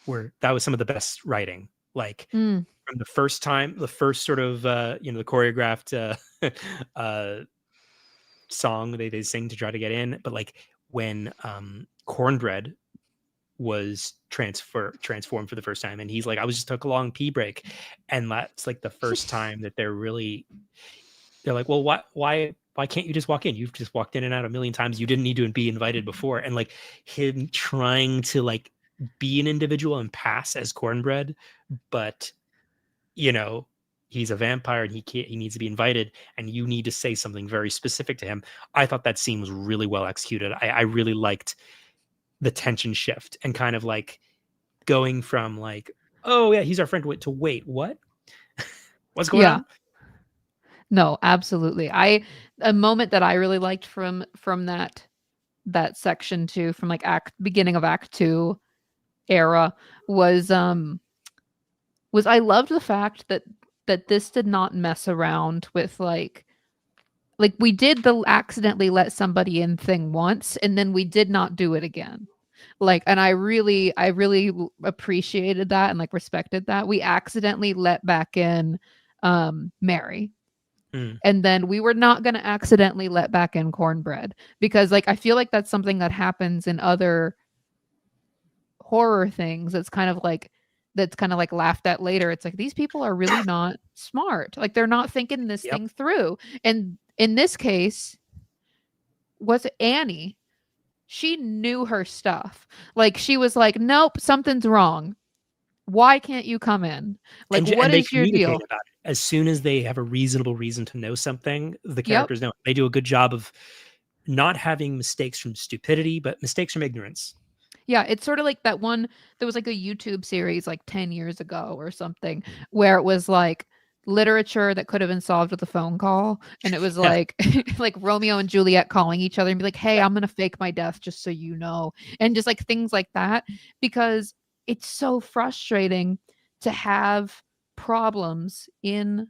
where that was some of the best writing. Like Mm. from the first time, the first sort of the choreographed song they sing to try to get in, but like when Cornbread was transformed for the first time and he's like, I was just took a long pee break, and that's like the first time that they're like, well, why can't you just walk in? You've just walked in and out a million times. You didn't need to be invited before. And like him trying to like be an individual and pass as Cornbread, but you know he's a vampire and he needs to be invited, and you need to say something very specific to him. I thought that scene was really well executed. I really liked the tension shift and kind of like going from like, oh yeah, he's our friend, to wait, what? What's going Yeah. on? No, absolutely. I A moment that I really liked from that section too, from like act beginning of act 2 era, was I loved the fact that this did not mess around with like Like we did the accidentally let somebody in thing once, and then we did not do it again. Like, and I really appreciated that and like respected that. We accidentally let back in Mary. Mm. And then we were not going to accidentally let back in cornbread because like I feel like that's something that happens in other horror things that's kind of like laughed at later. It's like these people are really not smart. Like they're not thinking this Yep. thing through. And in this case, was it Annie? She knew her stuff. Like she was like, "Nope, something's wrong. Why can't you come in? Like what And they is your communicate deal?" about it as soon as they have a reasonable reason to know something. The Yep. characters know. They do a good job of not having mistakes from stupidity, but mistakes from ignorance. Yeah, it's sort of like that one there was like a YouTube series like 10 years ago or something where it was like literature that could have been solved with a phone call and it was Yeah, like like Romeo and Juliet calling each other and be like, "Hey, yeah, I'm going to fake my death just so you know." And just like things like that because it's so frustrating to have problems in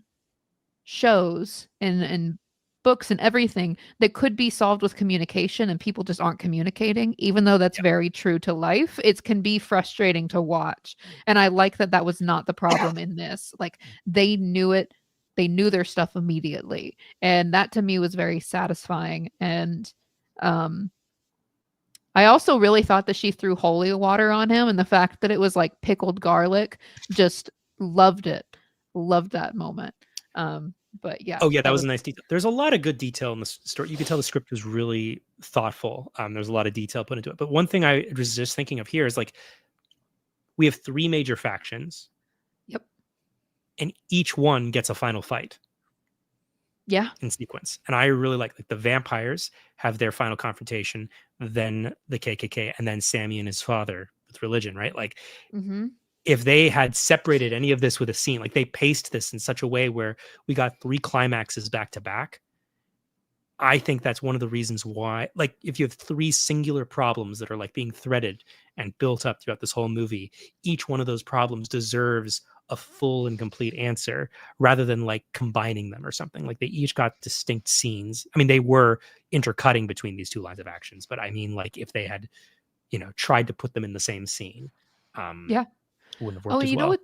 shows and books and everything that could be solved with communication and people just aren't communicating even though that's yeah. very true to life. It can be frustrating to watch, and I like that that was not the problem in this. Like they knew it, they knew their stuff immediately, and that to me was very satisfying. And um I also really thought that she threw holy water on him, and the fact that it was like pickled garlic, just loved it. Loved that moment. But yeah, Oh yeah, that that was was a nice detail. There's a lot of good detail in the story. You could tell the script was really thoughtful. There's a lot of detail put into it. But one thing I was just thinking of here is like we have three major factions, yep. and each one gets a final fight Yeah. in sequence. And I really like the vampires have their final confrontation, then the KKK, and then Sammy and his father with religion, right? Like Mhm. if they had separated any of this with a scene, like they paced this in such a way where we got three climaxes back to back. I think that's one of the reasons why, like, if you have three singular problems that are like being threaded and built up throughout this whole movie, each one of those problems deserves a full and complete answer rather than like combining them or something. Like they each got distinct scenes. I mean, they were intercutting between these two lines of actions, but I mean, like, if they had, tried to put them in the same scene, um, Yeah. it wouldn't have Oh, worked and as well.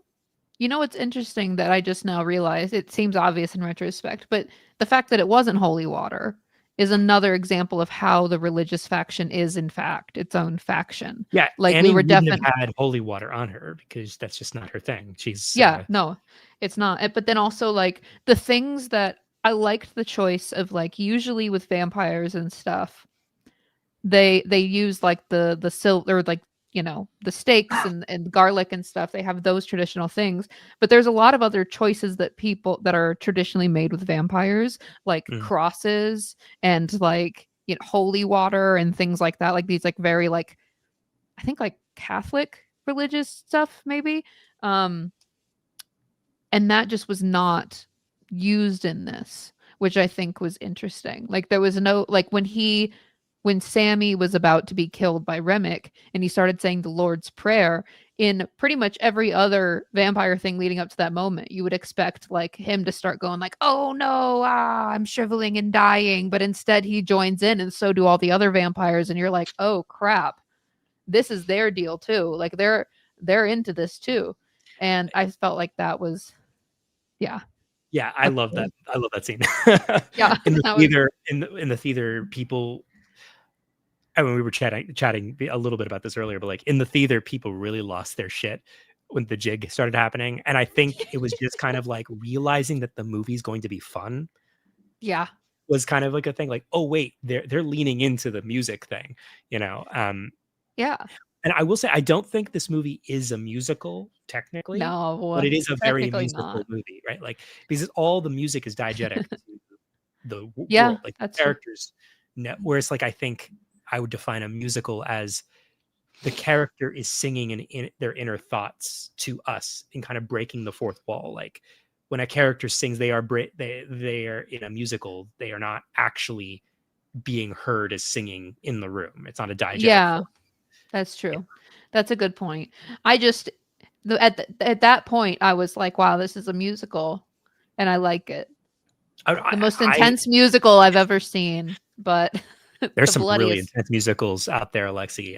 you know what's interesting that I just now realized? It seems obvious in retrospect, but the fact that it wasn't holy water is another example of how the religious faction is in fact its own faction. Yeah, Like we Annie were wouldn't definitely have had holy water on her because that's just not her thing. She's yeah, no, it's not. But then also like the things that I liked the choice of like usually with vampires and stuff, they use like the silver or like the steaks and garlic and stuff. They have those traditional things, but there's a lot of other choices that people that are traditionally made with vampires, like mm, crosses and like holy water and things like that, like these like very like I think like Catholic religious stuff maybe. um and that just was not used in this, which I think was interesting. Like there was no like when Sammy was about to be killed by Remick and he started saying the Lord's Prayer, in pretty much every other vampire thing leading up to that moment, you would expect like him to start going like, "Oh no, I'm shriveling and dying," but instead he joins in and so do all the other vampires and you're like, "Oh crap. This is their deal too." Like they're into this too. And I felt like that was yeah, yeah, I a love that. cool. I love that scene. Yeah, In the that was theater, in the theater, people. I mean, we were chatting a little bit about this earlier, but like in the theater, people really lost their shit when the jig started happening, and I think it was just kind of like realizing that the movie's going to be fun yeah. was kind of like a thing. Like, oh wait, they're leaning into the music thing, you know. Yeah. And I will say, I don't think this movie is a musical technically, but No, it is a very technically musical not. movie, right? Like because all the music is diegetic to the Yeah, world, like that's the true. characters. Whereas, like, I think I would define a musical as the character is singing their inner thoughts to us and kind of breaking the fourth wall. Like when a character sings, they are in a musical. They are not actually being heard as singing in the room. It's not a diegetic Yeah, form. that's true. That's a good point. I just at that point I was like, wow, this is a musical and I like it. The most I intense musical I've ever seen, but there's the some really bloodiest. intense musicals out there, Alexie.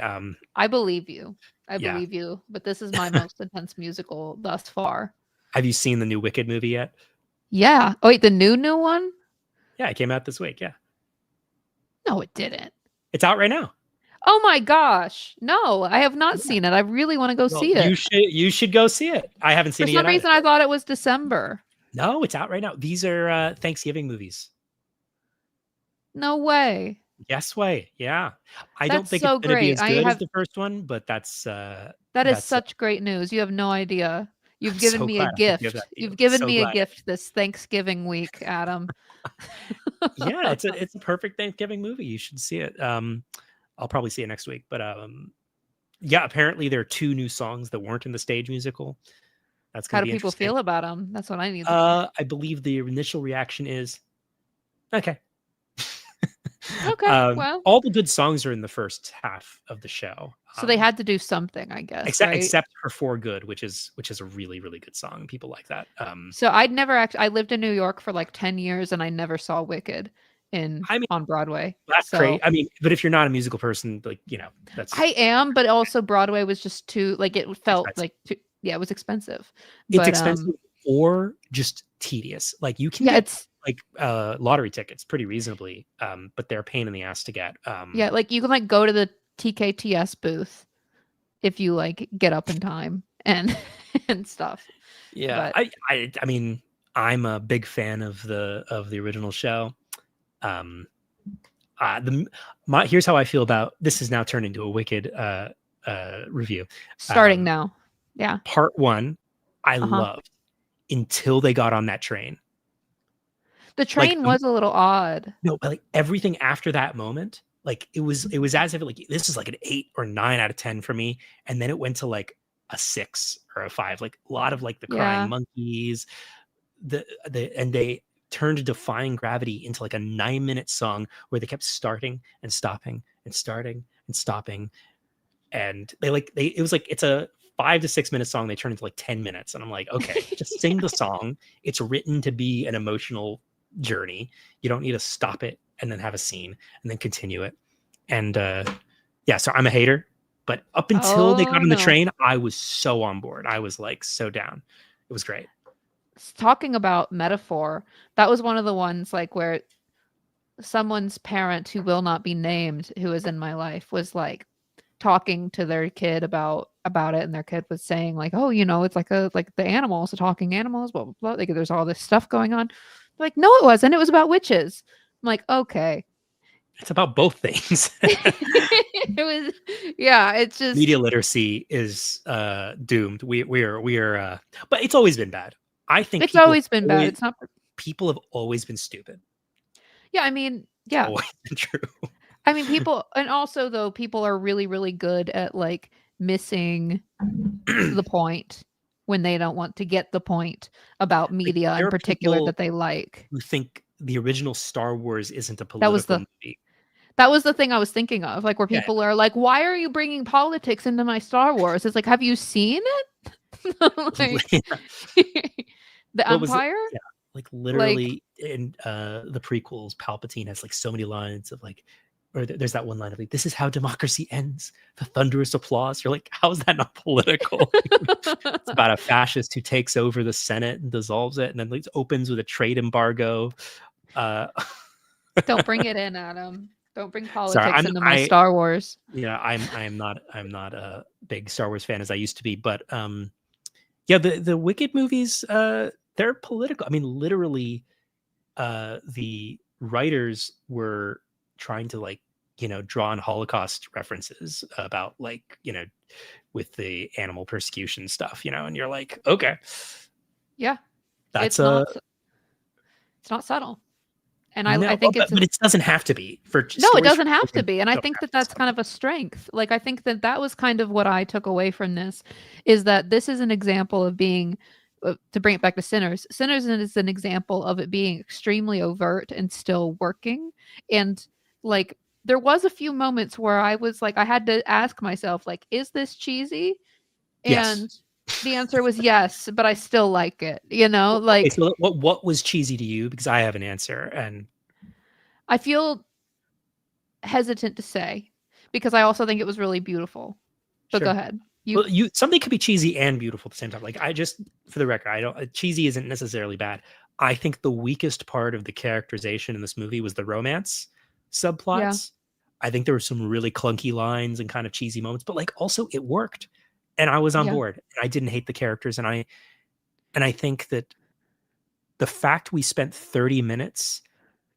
I believe you. I Yeah. believe you, but this is my most intense musical thus far. Have you seen the new Wicked movie yet? Yeah. Oh wait, the new one? Yeah, it came out this week. Yeah, No, it didn't. it's out right now. Oh my gosh. No, I have not Yeah. seen it. I really want to go Well, see it. you should go see it. I haven't For seen it some yet either. reason I thought it was December. No, it's out right now. These are Thanksgiving movies. No way. Yes way. Yeah. I don't That's think it's so going to be great. as good as the first one, but That is that's such great news. You have no idea. I'm You've given so me a glad I could give that gift. to you. You've given So me a glad. gift this Thanksgiving week, Adam. Yeah, it's a perfect Thanksgiving movie. You should see it. I'll probably see it next week, but yeah, apparently there are two new songs that weren't in the stage musical. That's going How to do be people interesting. feel about them? That's what I need to know. I believe the initial reaction is okay. Okay, well, All the good songs are in the first half of the show. so they had to do something, I guess, except right? except for For Good, which is a really really good song. People like that. So I'd never actually I lived in New York for like 10 years and I never saw Wicked in I mean, on Broadway. that's So great. I mean, but if you're not a musical person, like that's I am, but also Broadway was just too like it felt expensive. like too, yeah, it was expensive. It's But expensive or just tedious. Like you can yeah, get it's like lottery tickets pretty reasonably, but they're a pain in the ass to get. yeah, like you can like go to the TKTS booth if you like get up in time and and stuff. Yeah, But I mean, I'm a big fan of the original show. Um, the my here's how I feel about this is now turned into a Wicked review. starting now. Yeah. Part one, I Uh-huh. loved until they got on that train. The Like train was a little odd. no, but like everything after that moment, like it was as if like this is like an 8 or 9 out of 10 for me, and then it went to like a 6 or a 5. Like a lot of like the crying Yeah. monkeys, and they turned Defying Gravity into like a 9-minute song where they kept starting and stopping and starting and stopping, and they it was like it's a 5 to 6 minute song they turned into like 10 minutes, and I'm like, okay, just sing the song. It's written to be an emotional journey. You don't need to stop it and then have a scene and then continue it. And yeah, so I'm a hater, but up until they got Oh on the no. train, I was so on board. I was like so down. It was great. Talking about metaphor, that was one of the ones like where someone's parent who will not be named who is in my life was like talking to their kid about it and their kid was saying like, oh, it's like the animals, the talking animals, blah blah blah, like there's all this stuff going on. Like, no, it wasn't, it was about witches. I'm like, okay. It's about both things. It was, yeah, it's just Media literacy is doomed. We are but it's always been bad. I think it's always been bad. It's not, people have always been stupid. yeah, I mean, It's yeah. always been true. I mean, people, and also though, people are really, really good at like missing the point when they don't want to get the point about Like, media in there are particular people that they like. who think the original Star Wars isn't a That was political the movie. that was the thing I was thinking of, like where Yeah. people are like, "Why are you bringing politics into my Star Wars?" It's like, have you seen it? Like the What was it? Empire? Yeah. Like Like, literally in the prequels, Palpatine has like so many lines of like, or there's that one line of like, "This is how democracy ends." The thunderous applause. You're like, how is that not political? It's about a fascist who takes over the Senate and dissolves it, and then like, opens with a trade embargo. Uh, don't bring it in, Adam. Don't bring sorry, politics into my Star Wars. I'm not a big Star Wars fan as I used to be, but yeah, the Wicked movies, they're political. I mean, literally, the writers were trying to like draw on Holocaust references about like with the animal persecution stuff, and you're like, okay, Yeah, that's it's a not subtle. And no, I think but, it's but it doesn't have to be for no, it stories for doesn't have to children. be. And I Don't think have that to be that's kind of a strength. Like, I think that that was kind of what I took away from this is that this is an example of being, to bring it back to Sinners, Sinners is an example of it being extremely overt and still working. And like, there was a few moments where I was like, I had to ask myself, like, is this cheesy? Yes. And the answer was yes, but I still like it. Okay, Like so what was cheesy to you? Because I have an answer, and I feel hesitant to say because I also think it was really beautiful. But go sure. ahead. You Well, something could be cheesy and beautiful at the same time. Like, I just, for the record, I don't cheesy isn't necessarily bad. I think the weakest part of the characterization in this movie was the romance yeah, subplots. I think there were some really clunky lines and kind of cheesy moments, but like also it worked, and I was on yeah, board. And I didn't hate the characters, and I think that the fact we spent 30 minutes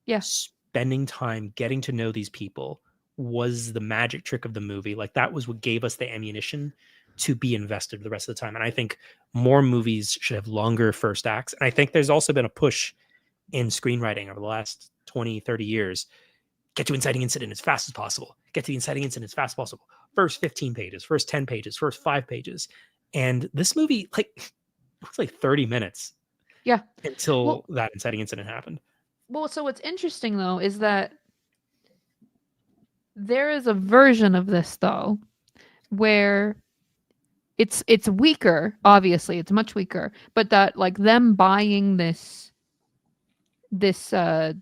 yeah. spending time getting to know these people was the magic trick of the movie. Like, that was what gave us the ammunition to be invested the rest of the time. And I think more movies should have longer first acts. And I think there's also been a push in screenwriting over the last 20, 30 years. Get to inciting incident as fast as possible. Get to the inciting incident as fast as possible. First 15 pages, first 10 pages, first 5 pages. And this movie, like, it was like 30 minutes Yeah. until Well, that inciting incident happened. so what's interesting though is that there is a version of this though where it's weaker, obviously, it's much weaker, but that like them buying this the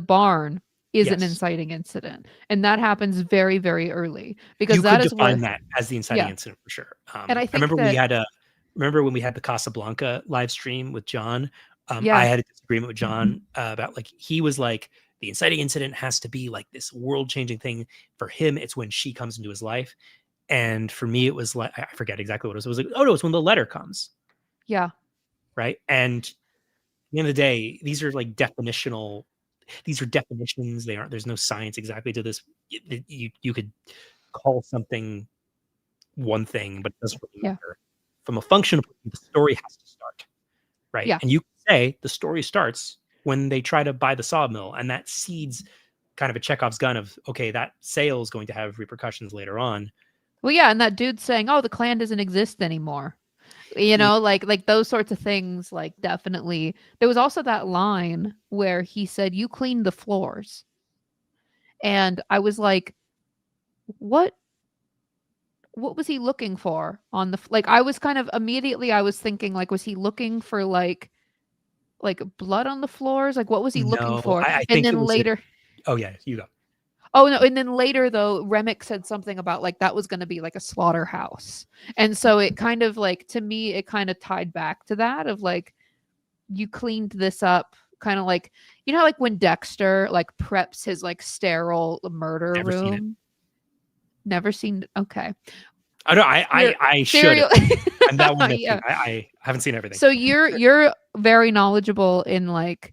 barn is an Yes. inciting incident. And that happens very, very early because You that could is what define that as the inciting yeah. incident for sure. And I I think that remember when we had the Casablanca live stream with John. I yeah. had a disagreement with John about, like, he was like, the inciting incident has to be like this world changing thing. For him, it's when she comes into his life, and for me, it was like, I forget exactly what it was. It was like, oh no, it's when the letter comes, Yeah. right? And at the end of the day, these are like definitional. These are definitions. They aren't. There's no science exactly to this. You could call something one thing, but it doesn't really Yeah. matter. From a functional point of view, the story has to start, right? Yeah. And you can say the story starts when they try to buy the sawmill, and that seeds kind of a Chekhov's gun of, okay, that sale is going to have repercussions later on. Well, yeah, and that dude saying, "Oh, the clan doesn't exist anymore." Yeah, Like those sorts of things, like definitely. There was also that line where he said, "You cleaned the floors." And I was like, "What was he looking for on like I was kind of immediately I was thinking like was he looking for like blood on the floors? Like what was he looking no, for?" I And think it then was. later Oh yeah, you go. Oh no, and then later though, Remick said something about like that was going to be like a slaughterhouse. And so it kind of like to me it kind of tied back to that of like you cleaned this up kind of like like when Dexter like preps his like sterile murder Never seen it. room. Never seen okay. I know. You're I should. serial I'm that one missing. yeah. I haven't seen everything. So you're very knowledgeable in like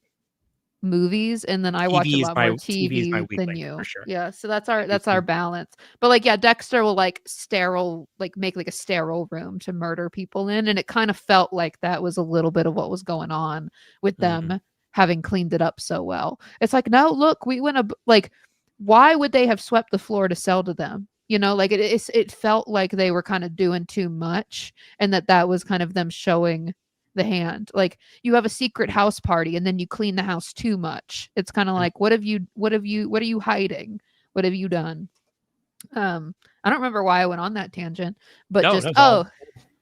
movies and then I watch a lot more TV is my TV weak than link for you. sure. Yeah, so that's our balance. But like yeah, Dexter will like sterile like make like a sterile room to murder people in and it kind of felt like that was a little bit of what was going on with Mhm. them having cleaned it up so well. It's like no, look, we went like why would they have swept the floor to sell to them? Like it felt like they were kind of doing too much and that was kind of them showing the hand. Like you have a secret house party and then you clean the house too much. It's kind of like what are you hiding? What have you done? I don't remember why I went on that tangent, but No, just no, it's all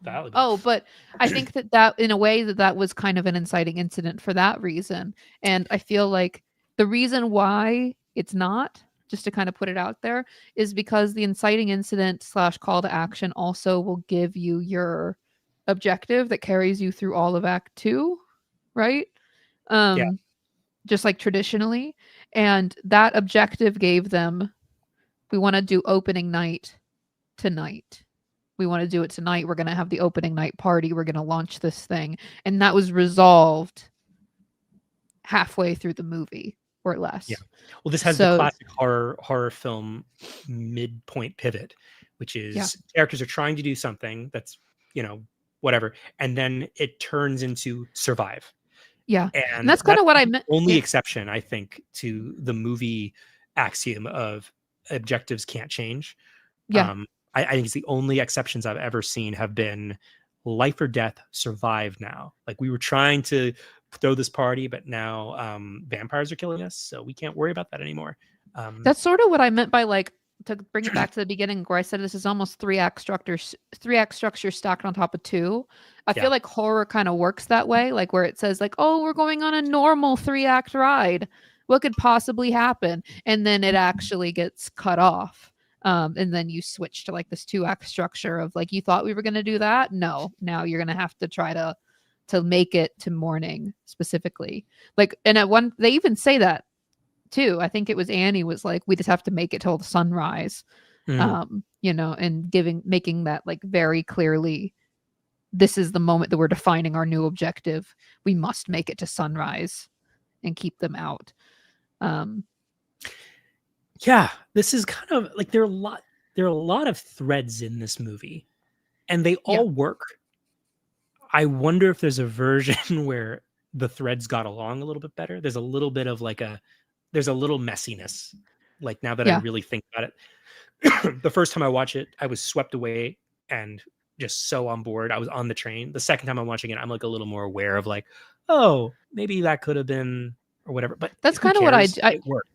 valid. but I think that in a way that was kind of an inciting incident for that reason. And I feel like the reason why it's not just to kind of put it out there is because the inciting incident / call to action also will give you your objective that carries you through all of act 2, right? Yeah, um just like traditionally, and that objective gave them we want to do opening night tonight. We want to do it tonight. We're going to have the opening night party. We're going to launch this thing. And that was resolved halfway through the movie or yeah. less. Well, this has the So, classic horror film midpoint pivot, which yeah. is characters are trying to do something that's, whatever, and then it turns into survive. Yeah. And And that's kind that's of what I the meant. only Yeah. exception, I think, to the movie axiom of objectives can't change. Yeah. I think it's the only exceptions I've ever seen have been life or death, survive now. Like, we were trying to throw this party, but now vampires are killing us, so we can't worry about that anymore. That's sort of what I meant by like to bring it back to the beginning where I said this is almost three act structure stacked on top of two. I feel Yeah. like horror kind of works that way, like where it says like, oh, we're going on a normal 3-act ride. What could possibly happen? And then it actually gets cut off. And then you switch to like this 2-act structure of like, you thought we were gonna do that? No, now you're gonna have to try to make it to morning specifically. Like, and at one they even say that too. I think it was Annie was like, we just have to make it till the sunrise. Mm. And making that like very clearly, this is the moment that we're defining our new objective. We must make it to sunrise and keep them out. Yeah, this is kind of like there are a lot of threads in this movie, and they Yeah. all work. I wonder if there's a version where the threads got along a little bit better. There's a little bit of like there's a little messiness. Like now that I Yeah. really think about it, the first time I watch it, I was swept away and just so on board. I was on the train. The second time I'm watching it, I'm like a little more aware of like, oh, maybe that could have been or whatever. But That's who kind of what I, cares? I It worked,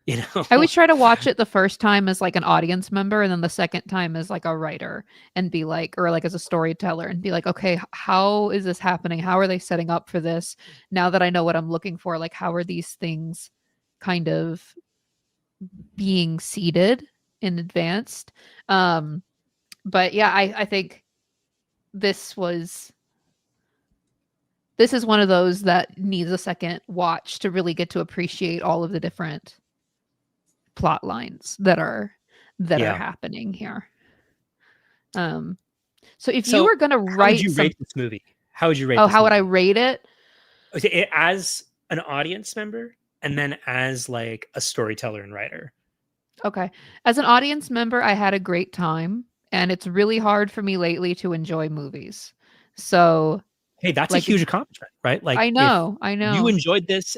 you know. I always try to watch it the first time as like an audience member, and then the second time as like a writer, and be like, or like as a storyteller, and be like, okay, how is this happening? How are they setting up for this? Now that I know what I'm looking for, like, how are these things kind of being seeded in advance? But yeah, I think this is one of those that needs a second watch to really get to appreciate all of the different plot lines that are Yeah. happening here. So if you So, were gonna how would write you some rate this movie? How would you rate oh, this how would I movie? rate it? Okay, as an audience member, and then as like a storyteller and writer. Okay. As an audience member, I had a great time, and it's really hard for me lately to enjoy movies. So, Hey, that's a like, huge accomplishment, right? Like I if know, I you know. enjoyed this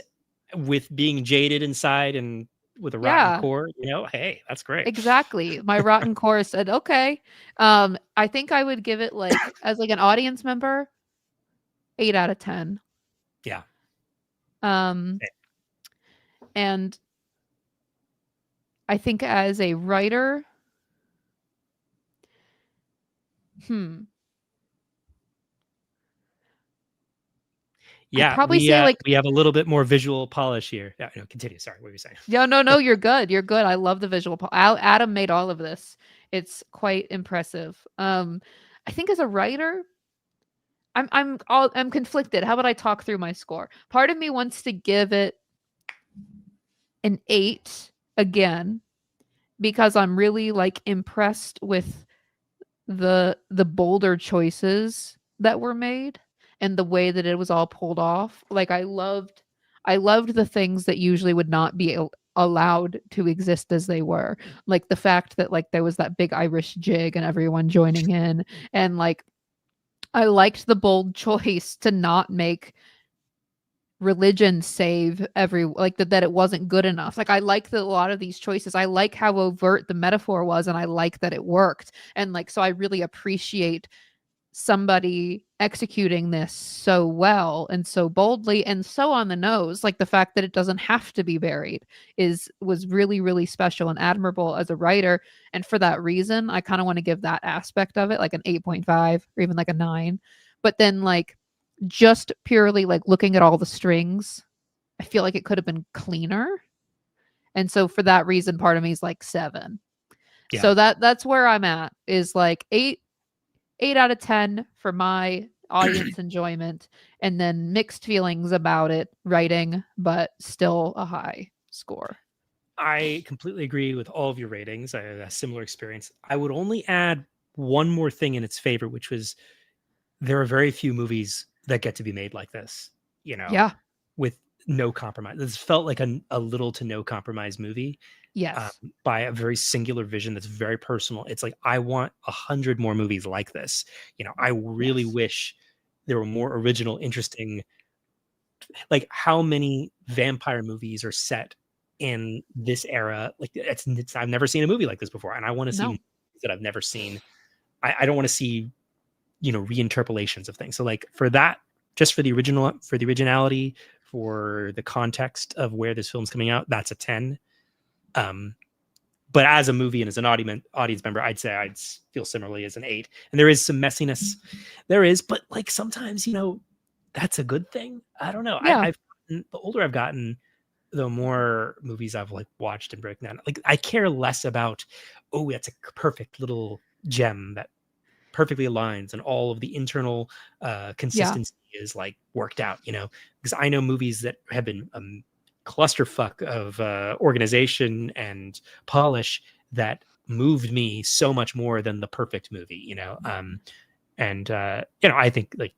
with being jaded inside and with a rotten Yeah, core, hey, that's great. exactly. My rotten core said, okay. I think I would give it like as like an audience member, 8 out of 10. Yeah. Um, and I think as a writer, hmm, I'd Yeah, probably say like, we have a little bit more visual polish here. Yeah, no, continue. Sorry, what were you saying? no, you're good. You're good. I love the visual. Adam made all of this. It's quite impressive. I think as a writer, I'm conflicted. How about I talk through my score? Part of me wants to give it an 8 again because I'm really like impressed with the bolder choices that were made and the way that it was all pulled off. Like I loved the things that usually would not be allowed to exist as they were. Like the fact that like there was that big Irish jig and everyone joining in, and like I liked the bold choice to not make religion save that it wasn't good enough. Like I like a lot of these choices. I like how overt the metaphor was, and I like that it worked. And like so I really appreciate somebody executing this so well and so boldly and so on the nose. Like the fact that it doesn't have to be buried was really, really special and admirable as a writer. And for that reason, I kind of want to give that aspect of it like an 8.5 or even like a 9. But then like just purely like looking at all the strings, I feel like it could have been cleaner. And so for that reason, part of me is like 7. Yeah. So that's where I'm at, is like 8 out of 10 for my audience enjoyment, and then mixed feelings about it writing, but still a high score. I completely agree with all of your ratings. I had a similar experience. I would only add one more thing in its favor, which was there are very few movies that get to be made like this, Yeah. with no compromise. This felt like a little to no compromise movie, Yes. by a very singular vision that's very personal. It's like, I want 100 more movies like this. I really Yes. wish there were more original, interesting, like how many vampire movies are set in this era. Like I've never seen a movie like this before. And I want to see No. movies that I've never seen. I don't want to see, reinterpolations of things. So like for that, just for the originality, for the context of where this film's coming out, that's a 10. but as a movie and as an audience member, I'd say I'd feel similarly as an 8. And there is some messiness, but like sometimes, that's a good thing. I don't know. Yeah. The older I've gotten, the more movies I've like watched and broken down. Like I care less about, oh, that's a perfect little gem that perfectly aligns and all of the internal consistency is like worked out, because I know movies that have been clusterfuck of organization and polish that moved me so much more than the perfect movie, and I think like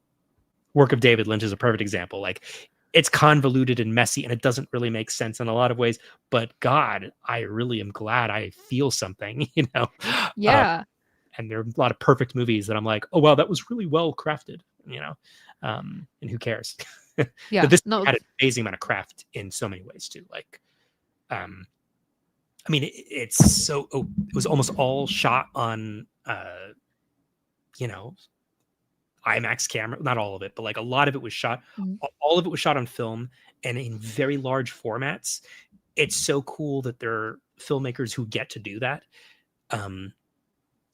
work of David Lynch is a perfect example. Like it's convoluted and messy and it doesn't really make sense in a lot of ways, but God, I really am glad I feel something, Yeah. and there are a lot of perfect movies that I'm like, oh wow, that was really well crafted, and who cares? Yeah. But this No. had an amazing amount of craft in so many ways too. Like, I mean, it was almost all shot on, IMAX camera. Not all of it, but like a lot of it was shot. Mhm. All of it was shot on film and in very large formats. It's so cool that there are filmmakers who get to do that.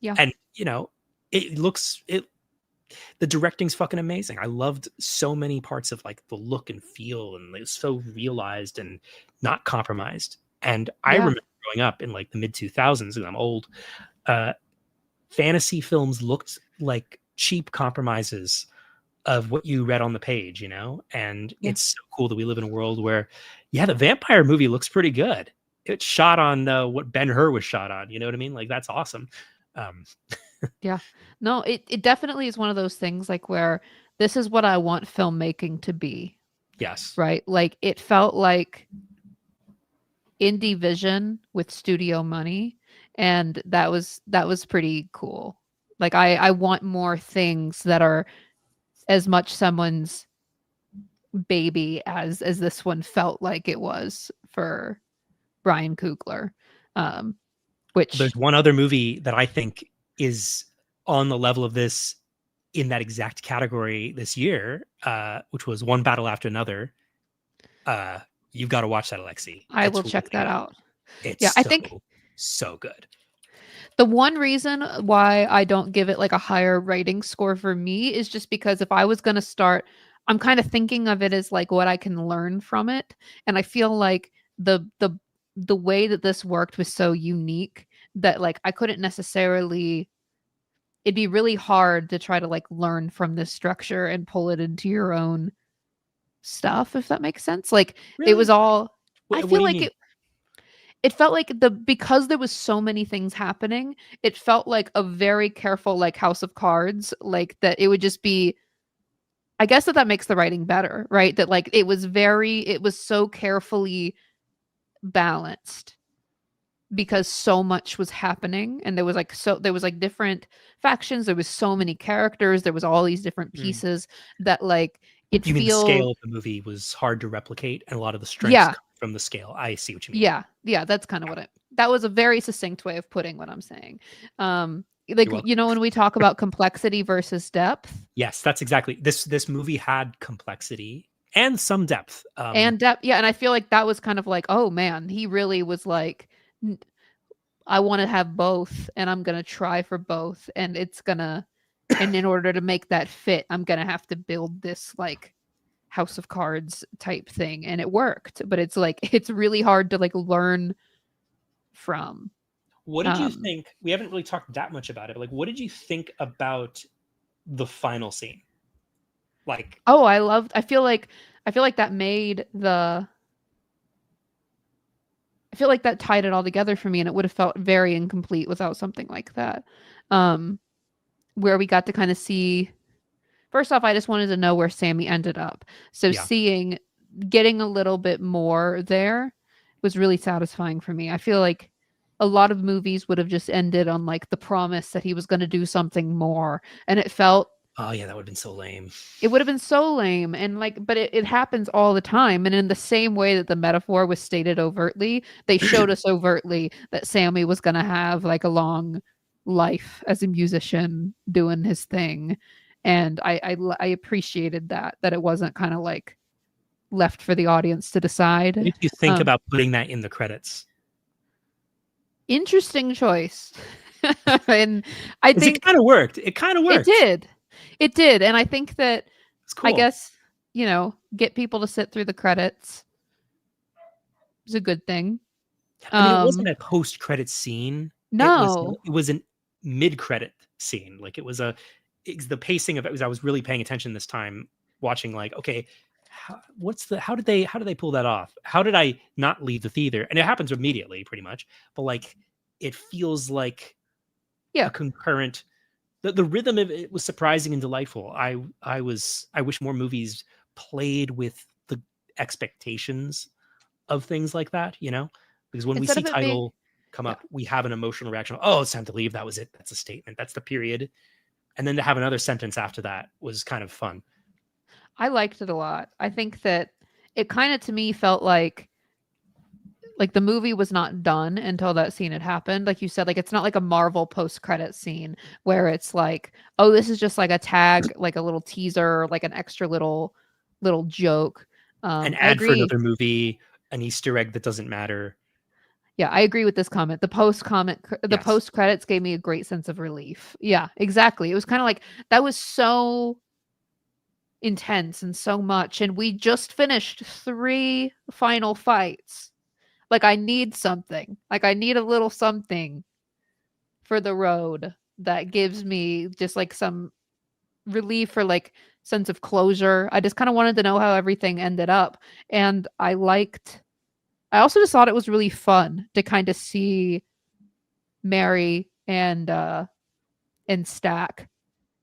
Yeah. And the directing's fucking amazing. I loved so many parts of like the look and feel, and it's so realized and not compromised. And I Yeah. remember growing up in like the mid 2000s, and I'm old, fantasy films looked like cheap compromises of what you read on the page, and Yeah. it's so cool that we live in a world where, yeah, the vampire movie looks pretty good. It's shot on what Ben-Hur was shot on. You know what I mean? Like that's awesome. Yeah. No, it definitely is one of those things like where this is what I want filmmaking to be, Yes. right? Like it felt like indie vision with studio money, and that was pretty cool. Like I want more things that are as much someone's baby as this one felt like it was for Brian Coogler. Which There's one other movie that I think is on the level of this in that exact category this year, which was One Battle After Another. You've got to watch that, Alexie. I will check that out. It's Yeah, I think so good. the one reason why I don't give it like a higher rating score for me is just because if I was going to start, I'm kind of thinking of it as like what I can learn from it, and I feel like the way that this worked was so unique that like I couldn't necessarily, it'd be really hard to try to like learn from this structure and pull it into your own stuff, if that makes sense. Like it was Really? all, I What feel do you like mean? it felt like because there was so many things happening, it felt like a very careful like House of Cards, like that it would just be, I guess that makes the writing better, right? That like it was so carefully balanced because so much was happening, and there was like different factions, there was so many characters, there was all these different pieces that like it You mean the scale feel, of the movie was hard to replicate, and a lot of the strengths yeah, come from the scale. I see what you mean. yeah, that's kind of what that was a very succinct way of putting what I'm saying. Like, You're welcome. when we talk about complexity versus depth, Yes, that's exactly this movie had complexity and some depth. and depth, yeah, and I feel like that was kind of like, oh man, he really was like, I want to have both, and I'm gonna try for both, and and in order to make that fit, I'm gonna have to build this like House of Cards type thing, and it worked. But it's like it's really hard to like learn from. What did you think? We haven't really talked that much about it, but like, what did you think about the final scene? Like, Oh, I feel like that made the, I feel like that tied it all together for me, and it would have felt very incomplete without something like that. Where we got to kind of see, first off, I just wanted to know where Sammy ended up. So yeah. getting a little bit more there was really satisfying for me. I feel like a lot of movies would have just ended on like the promise that he was going to do something more, and it felt, Oh yeah, that would have been so lame. it would have been so lame, and like, but it happens all the time, and in the same way that the metaphor was stated overtly, they showed us overtly that Sammy was going to have like a long life as a musician doing his thing, and I appreciated that it wasn't kind of like left for the audience to What decide. did you think about putting that in the credits? Interesting choice. And I Because it think kind of worked. It kind of it worked. did. It did. And I think that, It's I cool. guess, get people to sit through the credits is a good thing. I mean, it wasn't Um, a post-credit scene. no. It was an mid-credit scene. Like it's the pacing of it was I was really paying attention this time, watching like, okay, how did they pull that off? How did I not leave the theater? And it happens immediately, pretty much. But like, it feels like Yeah. a concurrent. The rhythm of it was surprising and delightful. I wish more movies played with the expectations of things like that, you know? Because when we Instead see of it being, title come yeah, up, we have an emotional reaction. Oh, it's time to leave. That was it. That's a statement. That's the period. And then to have another sentence after that was kind of fun. I liked it a lot. I think that it kind of to me felt like the movie was not done until that scene had happened. Like you said, like it's not like a Marvel post credit scene where it's like, oh, this is just like a tag, like a little teaser, like an extra little joke. An I ad for agree. another movie, an Easter egg that doesn't matter. Yeah, I agree with this comment. The Yes. post credits gave me a great sense of relief. Yeah, exactly. It was kind of like that was so intense and so much, and we just finished 3 final fights. Like I need something. Like I need a little something for the road that gives me just like some relief or like sense of closure. I just kind of wanted to know how everything ended up. And I also just thought it was really fun to kind of see Mary and Stack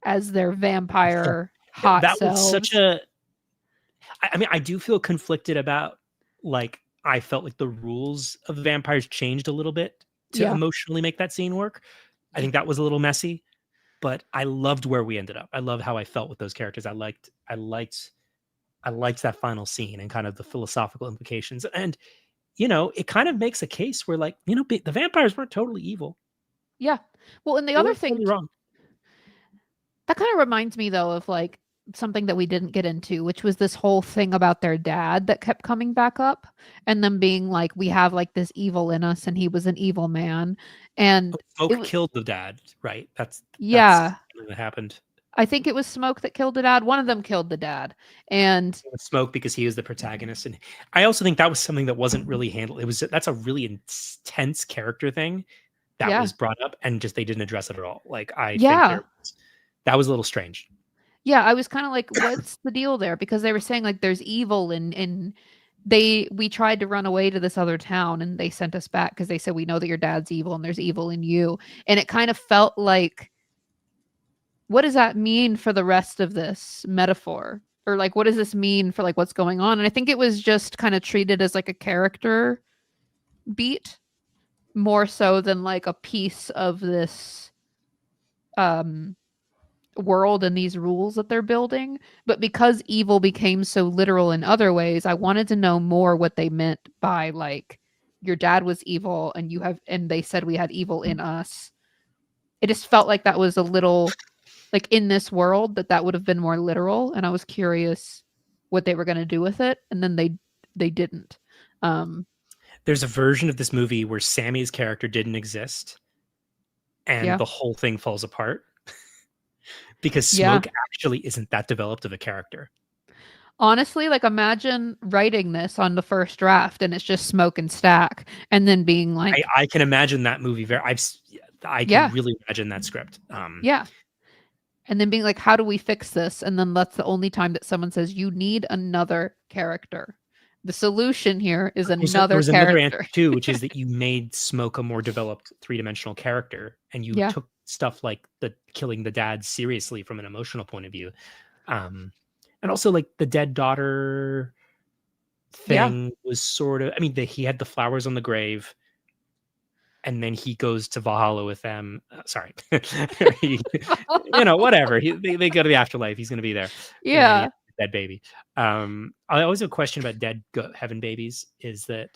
as their vampire hot That was such selves. a I mean, I do feel conflicted about like I felt like the rules of the vampires changed a little bit to Yeah. emotionally make that scene work. I think that was a little messy, but I loved where we ended up. I love how I felt with those characters. I liked that final scene and kind of the philosophical implications. And it kind of makes a case where like, the vampires weren't totally evil. Yeah. Well, and the They other weren't thing totally wrong. that kind of reminds me though of like something that we didn't get into, which was this whole thing about their dad that kept coming back up and them being like, we have like this evil in us and he was an evil man. Oh, And it Smoke was, killed the dad, right? That's yeah, something that happened. I think it was Smoke that killed the dad. One of them killed the dad. And Smoke because he was the protagonist, and I also think that was something that wasn't really handled. That's a really intense character thing that yeah, was brought up, and just they didn't address it at all. Like I think yeah, that was a little strange. yeah. I was kind of like, what's the deal there? Because they were saying like there's evil in we tried to run away to this other town and they sent us back because they said we know that your dad's evil and there's evil in you. And it kind of felt like, what does that mean for the rest of this metaphor? Or like what does this mean for like what's going on? And I think it was just kind of treated as like a character beat more so than like a piece of this um world and these rules that they're building. But because evil became so literal in other ways, I wanted to know more what they meant by like your dad was evil and they said we had evil in us. It just felt like that was a little like in this world that would have been more literal, and I was curious what they were going to do with it, and then they didn't. Um There's a version of this movie where Sammy's character didn't exist, and yeah. the whole thing falls apart because Yeah. Smoke actually isn't that developed of a character. Honestly, like imagine writing this on the first draft and it's just Smoke and Stack and then being like, I can imagine that movie I can yeah, really imagine that script. yeah. And then being like, how do we fix this? And then that's the only time that someone says, you need another character. The solution here is There another was another answer character. too, which is that you made Smoke a more developed three-dimensional character, and you Yeah. took stuff like the killing the dad seriously from an emotional point of view. Um, and also like the dead daughter Yeah. thing was sort of, I mean, he had the flowers on the grave, and then he goes to Valhalla with them. Sorry, he, whatever. They go to the afterlife. He's going to be there, and then he has Yeah. a dead baby. I always have a question about heaven babies. Is that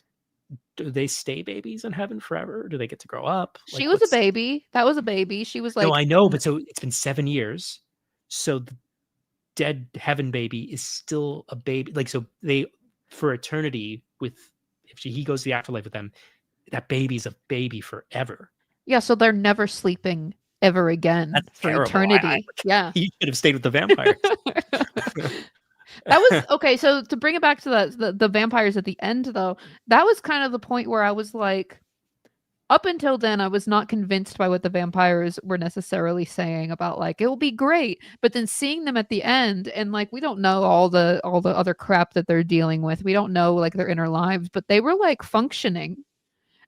do they stay babies in heaven forever? Or do they get to grow up? She Like, was a what's baby. That was a baby. She was no, like, I know, but so it's been 7 years. So the dead heaven baby is still a baby. Like, so they for eternity with if he goes to the afterlife with them, that baby's a baby forever. Yeah, so they're never sleeping ever again That's for terrible. eternity. Yeah. You should have stayed with the vampires. That was okay. So to bring it back to the vampires at the end, though, that was kind of the point where I was like, up until then, I was not convinced by what the vampires were necessarily saying about like it will be great. But then seeing them at the end, and like we don't know all the other crap that they're dealing with. We don't know like their inner lives, but they were like functioning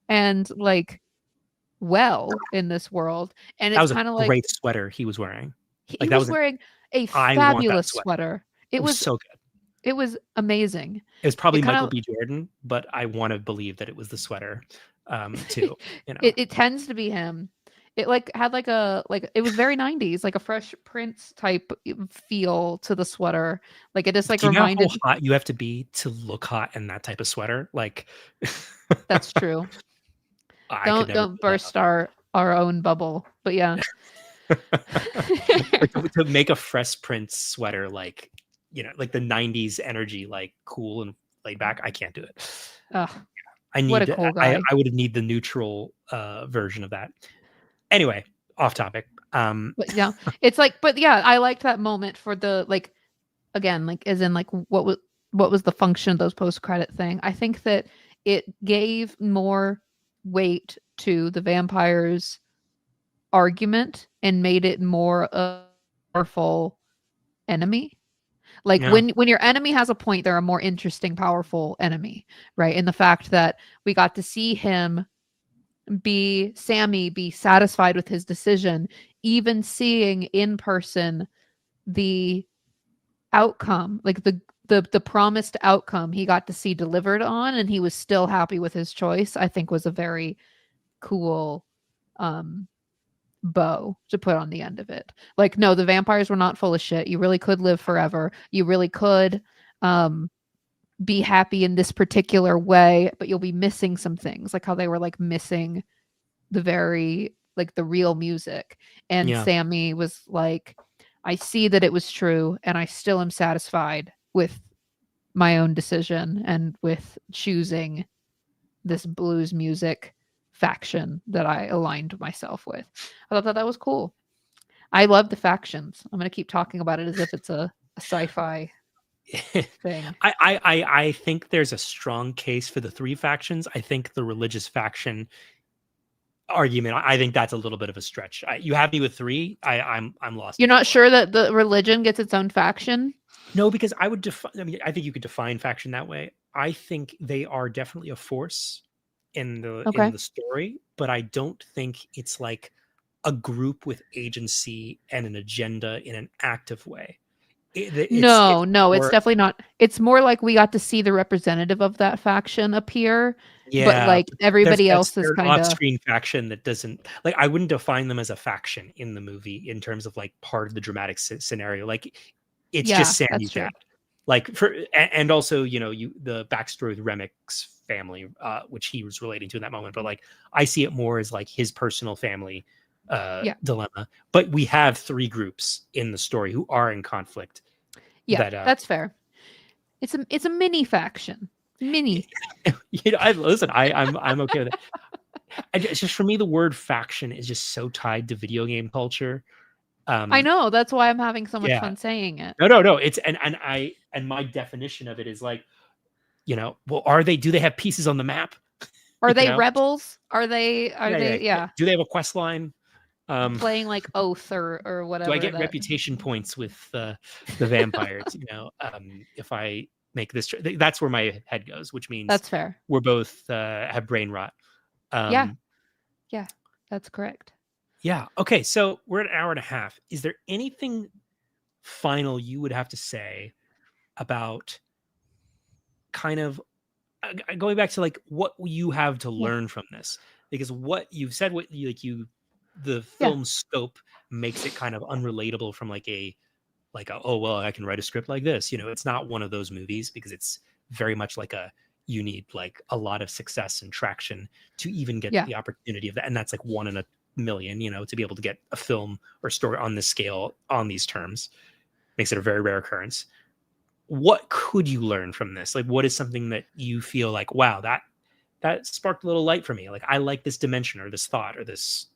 and like well in this world. And That it's was a kind of like great sweater he was wearing. he Like that was was an wearing a I want that fabulous sweater. sweater. It was so good. It was amazing. It was probably It kind Michael of B. Jordan, but I want to believe that it was the sweater, too. You know, it tends to be him. It like had like it was very 90s, like a Fresh Prince type feel to the sweater. Like it just like do you know how reminded. hot you have to be to look hot in that type of sweater? Like, That's true. I could never Don't pull that burst our own bubble. But yeah. off. Like, to make a Fresh Prince sweater, like like the '90s energy, like cool and laid back. I can't do it. Ugh, I what a need. cool guy. I would need the neutral version of that. Anyway, off topic. But yeah, it's like, but yeah, I liked that moment for the like again, like as in like what was the function of those post credit thing. I think that it gave more weight to the vampires argument and made it more a powerful enemy. Like Yeah, when your enemy has a point, they're a more interesting, powerful enemy, right? And the fact that we got to see him be satisfied with his decision, even seeing in person the outcome, like the promised outcome he got to see delivered on, and he was still happy with his choice, I think was a very cool bow to put on the end of it. Like, no, the vampires were not full of shit. You really could live forever. You really could be happy in this particular way, but you'll be missing some things, like how they were like missing the very like the real music. And yeah, Sammy was like, I see that it was true, and I still am satisfied with my own decision and with choosing this blues music faction that I aligned myself with. I thought that that was cool. I love the factions. I'm going to keep talking about it as if it's a sci-fi thing. I think there's a strong case for the three factions. I think the religious faction argument, I think that's a little bit of a stretch. You have me with three. I'm lost. You're not sure that the religion gets its own faction? No, because I would define. I mean, I think you could define faction that way. I think they are definitely a force in Okay. the story, but I don't think it's like a group with agency and an agenda in an active way. It's No, it's more, definitely not. It's more like we got to see the representative of that faction appear, but yeah. like everybody else is They're an kind of off-screen faction that doesn't like. I wouldn't define them as a faction in the movie in terms of like part of the dramatic scenario. Like it's yeah, just that's Sammy's true. dad. Like and also the backstory of the Remix family, which he was relating to in that moment. But like I see it more as like his personal family Yeah. dilemma. But we have three groups in the story who are in conflict. Yeah, That that's fair. It's a mini faction. Mini. I listen. I'm okay with it. It's just for me, the word faction is just so tied to video game culture. I know, that's why I'm having so much Yeah. fun saying it. No. It's and my definition of it is like, well, do they have pieces on the map? Are You they know? rebels? Are Yeah, they yeah. yeah, Do they have a quest line? playing like Oath or Do I whatever get that reputation points with the vampires? If I make this, that's where my head goes, which means That's fair. we're both have brain rot. Yeah. Um, Yeah. That's correct. yeah. Okay. So we're at an hour and a half. Is there anything final you would have to say about kind of going back to like what you have to Yeah. learn from this? Because what you've said, the Yeah. film scope makes it kind of unrelatable from like oh well, I can write a script like this. It's not one of those movies because it's very much like you need like a lot of success and traction to even get Yeah. the opportunity of that, and that's like one in a million. To be able to get a film or story on this scale on these terms makes it a very rare occurrence. What could you learn from this? Like, what is something that you feel like, wow, that sparked a little light for me. Like, I like this dimension or this thought or this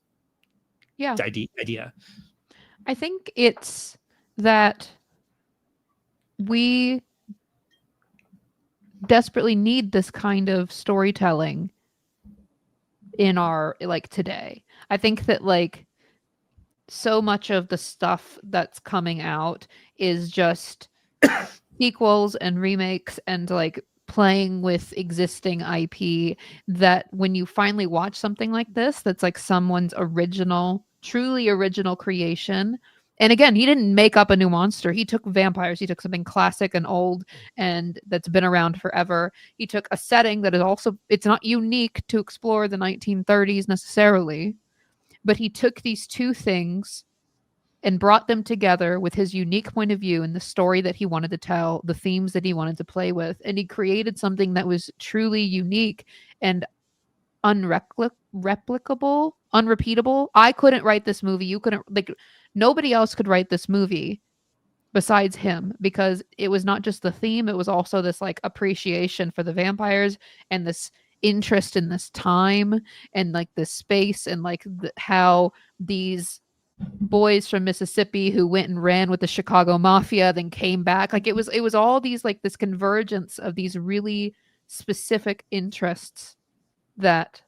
Yeah. idea. I think it's that we desperately need this kind of storytelling in our like today. I think that like so much of the stuff that's coming out is just sequels and remakes and like playing with existing IP, that when you finally watch something like this that's like someone's original, truly original creation. And again, he didn't make up a new monster. He took vampires. He took something classic and old and that's been around forever. He took a setting that is also, it's not unique to explore the 1930s necessarily, but he took these two things and brought them together with his unique point of view and the story that he wanted to tell, the themes that he wanted to play with. And he created something that was truly unique and unreplicable, unrepeatable. I couldn't write this movie. You couldn't, like, nobody else could write this movie besides him, because it was not just the theme, it was also this like appreciation for the vampires and this interest in this time and like this space and like how these boys from Mississippi who went and ran with the Chicago Mafia, then came back. Like it was all these like this convergence of these really specific interests that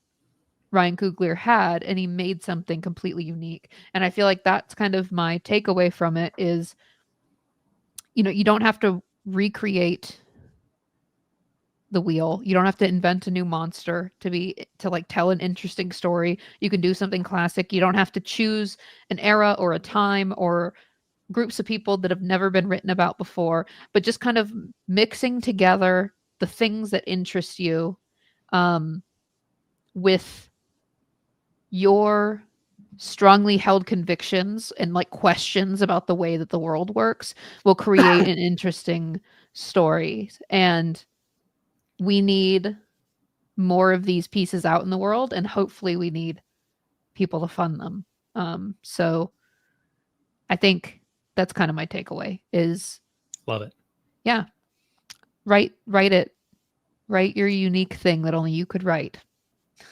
Ryan Coogler had, and he made something completely unique. And I feel like that's kind of my takeaway from it is, you know, you don't have to recreate the wheel. You don't have to invent a new monster to like tell an interesting story. You can do something classic. You don't have to choose an era or a time or groups of people that have never been written about before, but just kind of mixing together the things that interest you with your strongly held convictions and like questions about the way that the world works will create an interesting story. And we need more of these pieces out in the world, and hopefully we need people to fund them. So I think that's kind of my takeaway is, Love it. yeah, write it, write your unique thing that only you could write.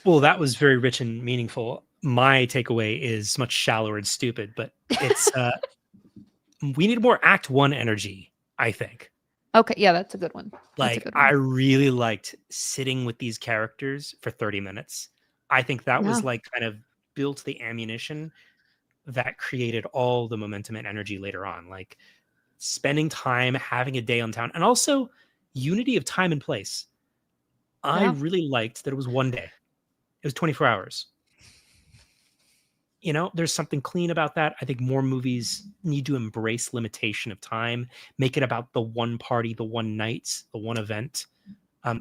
Well, that was very rich and meaningful. My takeaway is much shallower and stupid, but it's we need more Act One energy, I think. Okay, yeah, that's a good one. That's a Like, good I one. really liked sitting with these characters for 30 minutes. I think that Yeah. was like kind of built the ammunition that created all the momentum and energy later on. Like spending time, having a day on town, and also unity of time and place. I Yeah. really liked that it was one day. It was 24 hours. You know, there's something clean about that. I think more movies need to embrace limitation of time, make it about the one party, the one night, the one event.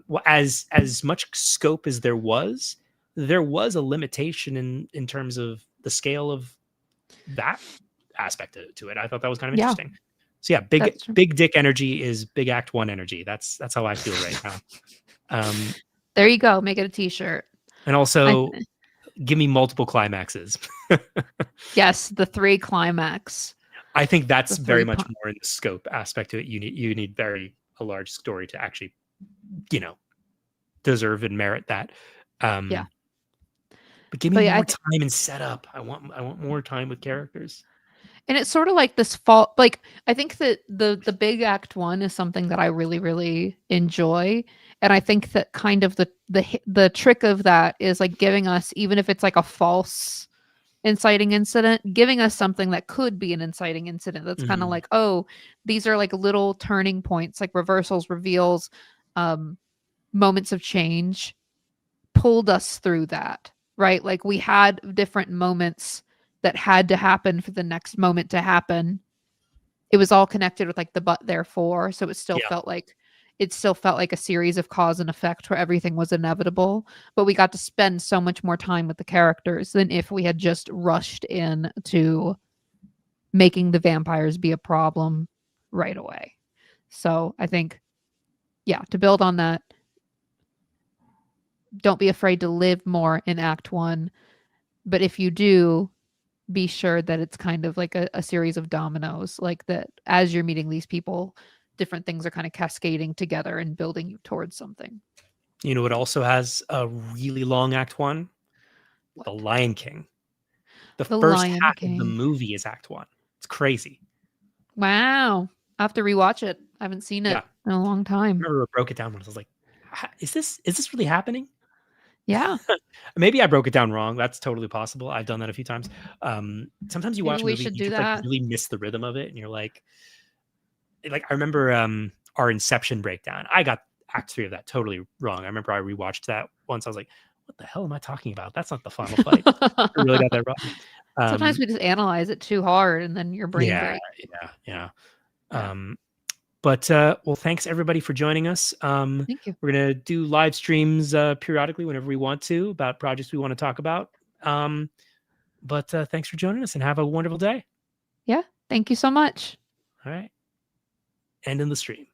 Well, as much scope as there was a limitation in terms of the scale of that aspect to it. I thought that was kind of Yeah, interesting. So yeah, big that's true. big dick energy is big Act One energy. That's how I feel right now. There you go. Make it a t-shirt. And I, also give me multiple climaxes. yes, the 3 climax. I think that's The very 3 much more in the scope aspect to it. You need very a large story to actually, you know, deserve and merit that. Yeah. But give me But yeah, more time and setup. I want more time with characters. and it's sort of like this fall, like I think that the big Act One is something that I really really enjoy, and I think that kind of the trick of that is like giving us, even if it's like a false inciting incident, giving us something that could be an inciting incident. That's kind of Mhm. like, oh, these are like little turning points, like reversals, reveals, um, moments of change pulled us through that, right? Like we had different moments that had to happen for the next moment to happen. It was all connected with like the but therefore, so Yeah. it still felt like a series of cause and effect where everything was inevitable, but we got to spend so much more time with the characters than if we had just rushed in to making the vampires be a problem right away. So I think, yeah, to build on that, don't be afraid to live more in Act One. But if you do, be sure that it's kind of like a series of dominoes, like that as you're meeting these people, different things are kind of cascading together and building you towards something. You know what also has a really long act one? The What? Lion King. The The first Lion half of the King. movie is act one. It's crazy. Wow. I have to rewatch it. I haven't seen Yeah. it in a long I time. remember I broke it down when I was like, is this really happening? Yeah. Maybe I broke it down wrong. That's totally possible. I've done that a few times. Sometimes you Maybe watch a we movie, should you do just like that. really miss the rhythm of it, and you're like I remember our Inception breakdown. I got Act 3 of that totally wrong. I remember I rewatched that once. I was like, what the hell am I talking about? That's not the final fight. I really got that wrong. Sometimes Um, we just analyze it too hard and then your brain yeah, breaks. yeah. Yeah. But well, thanks everybody for joining us. Thank you. We're gonna do live streams periodically whenever we want to about projects we want to talk about. But thanks for joining us and have a wonderful day. Yeah. Thank you so much. All right. End in the stream.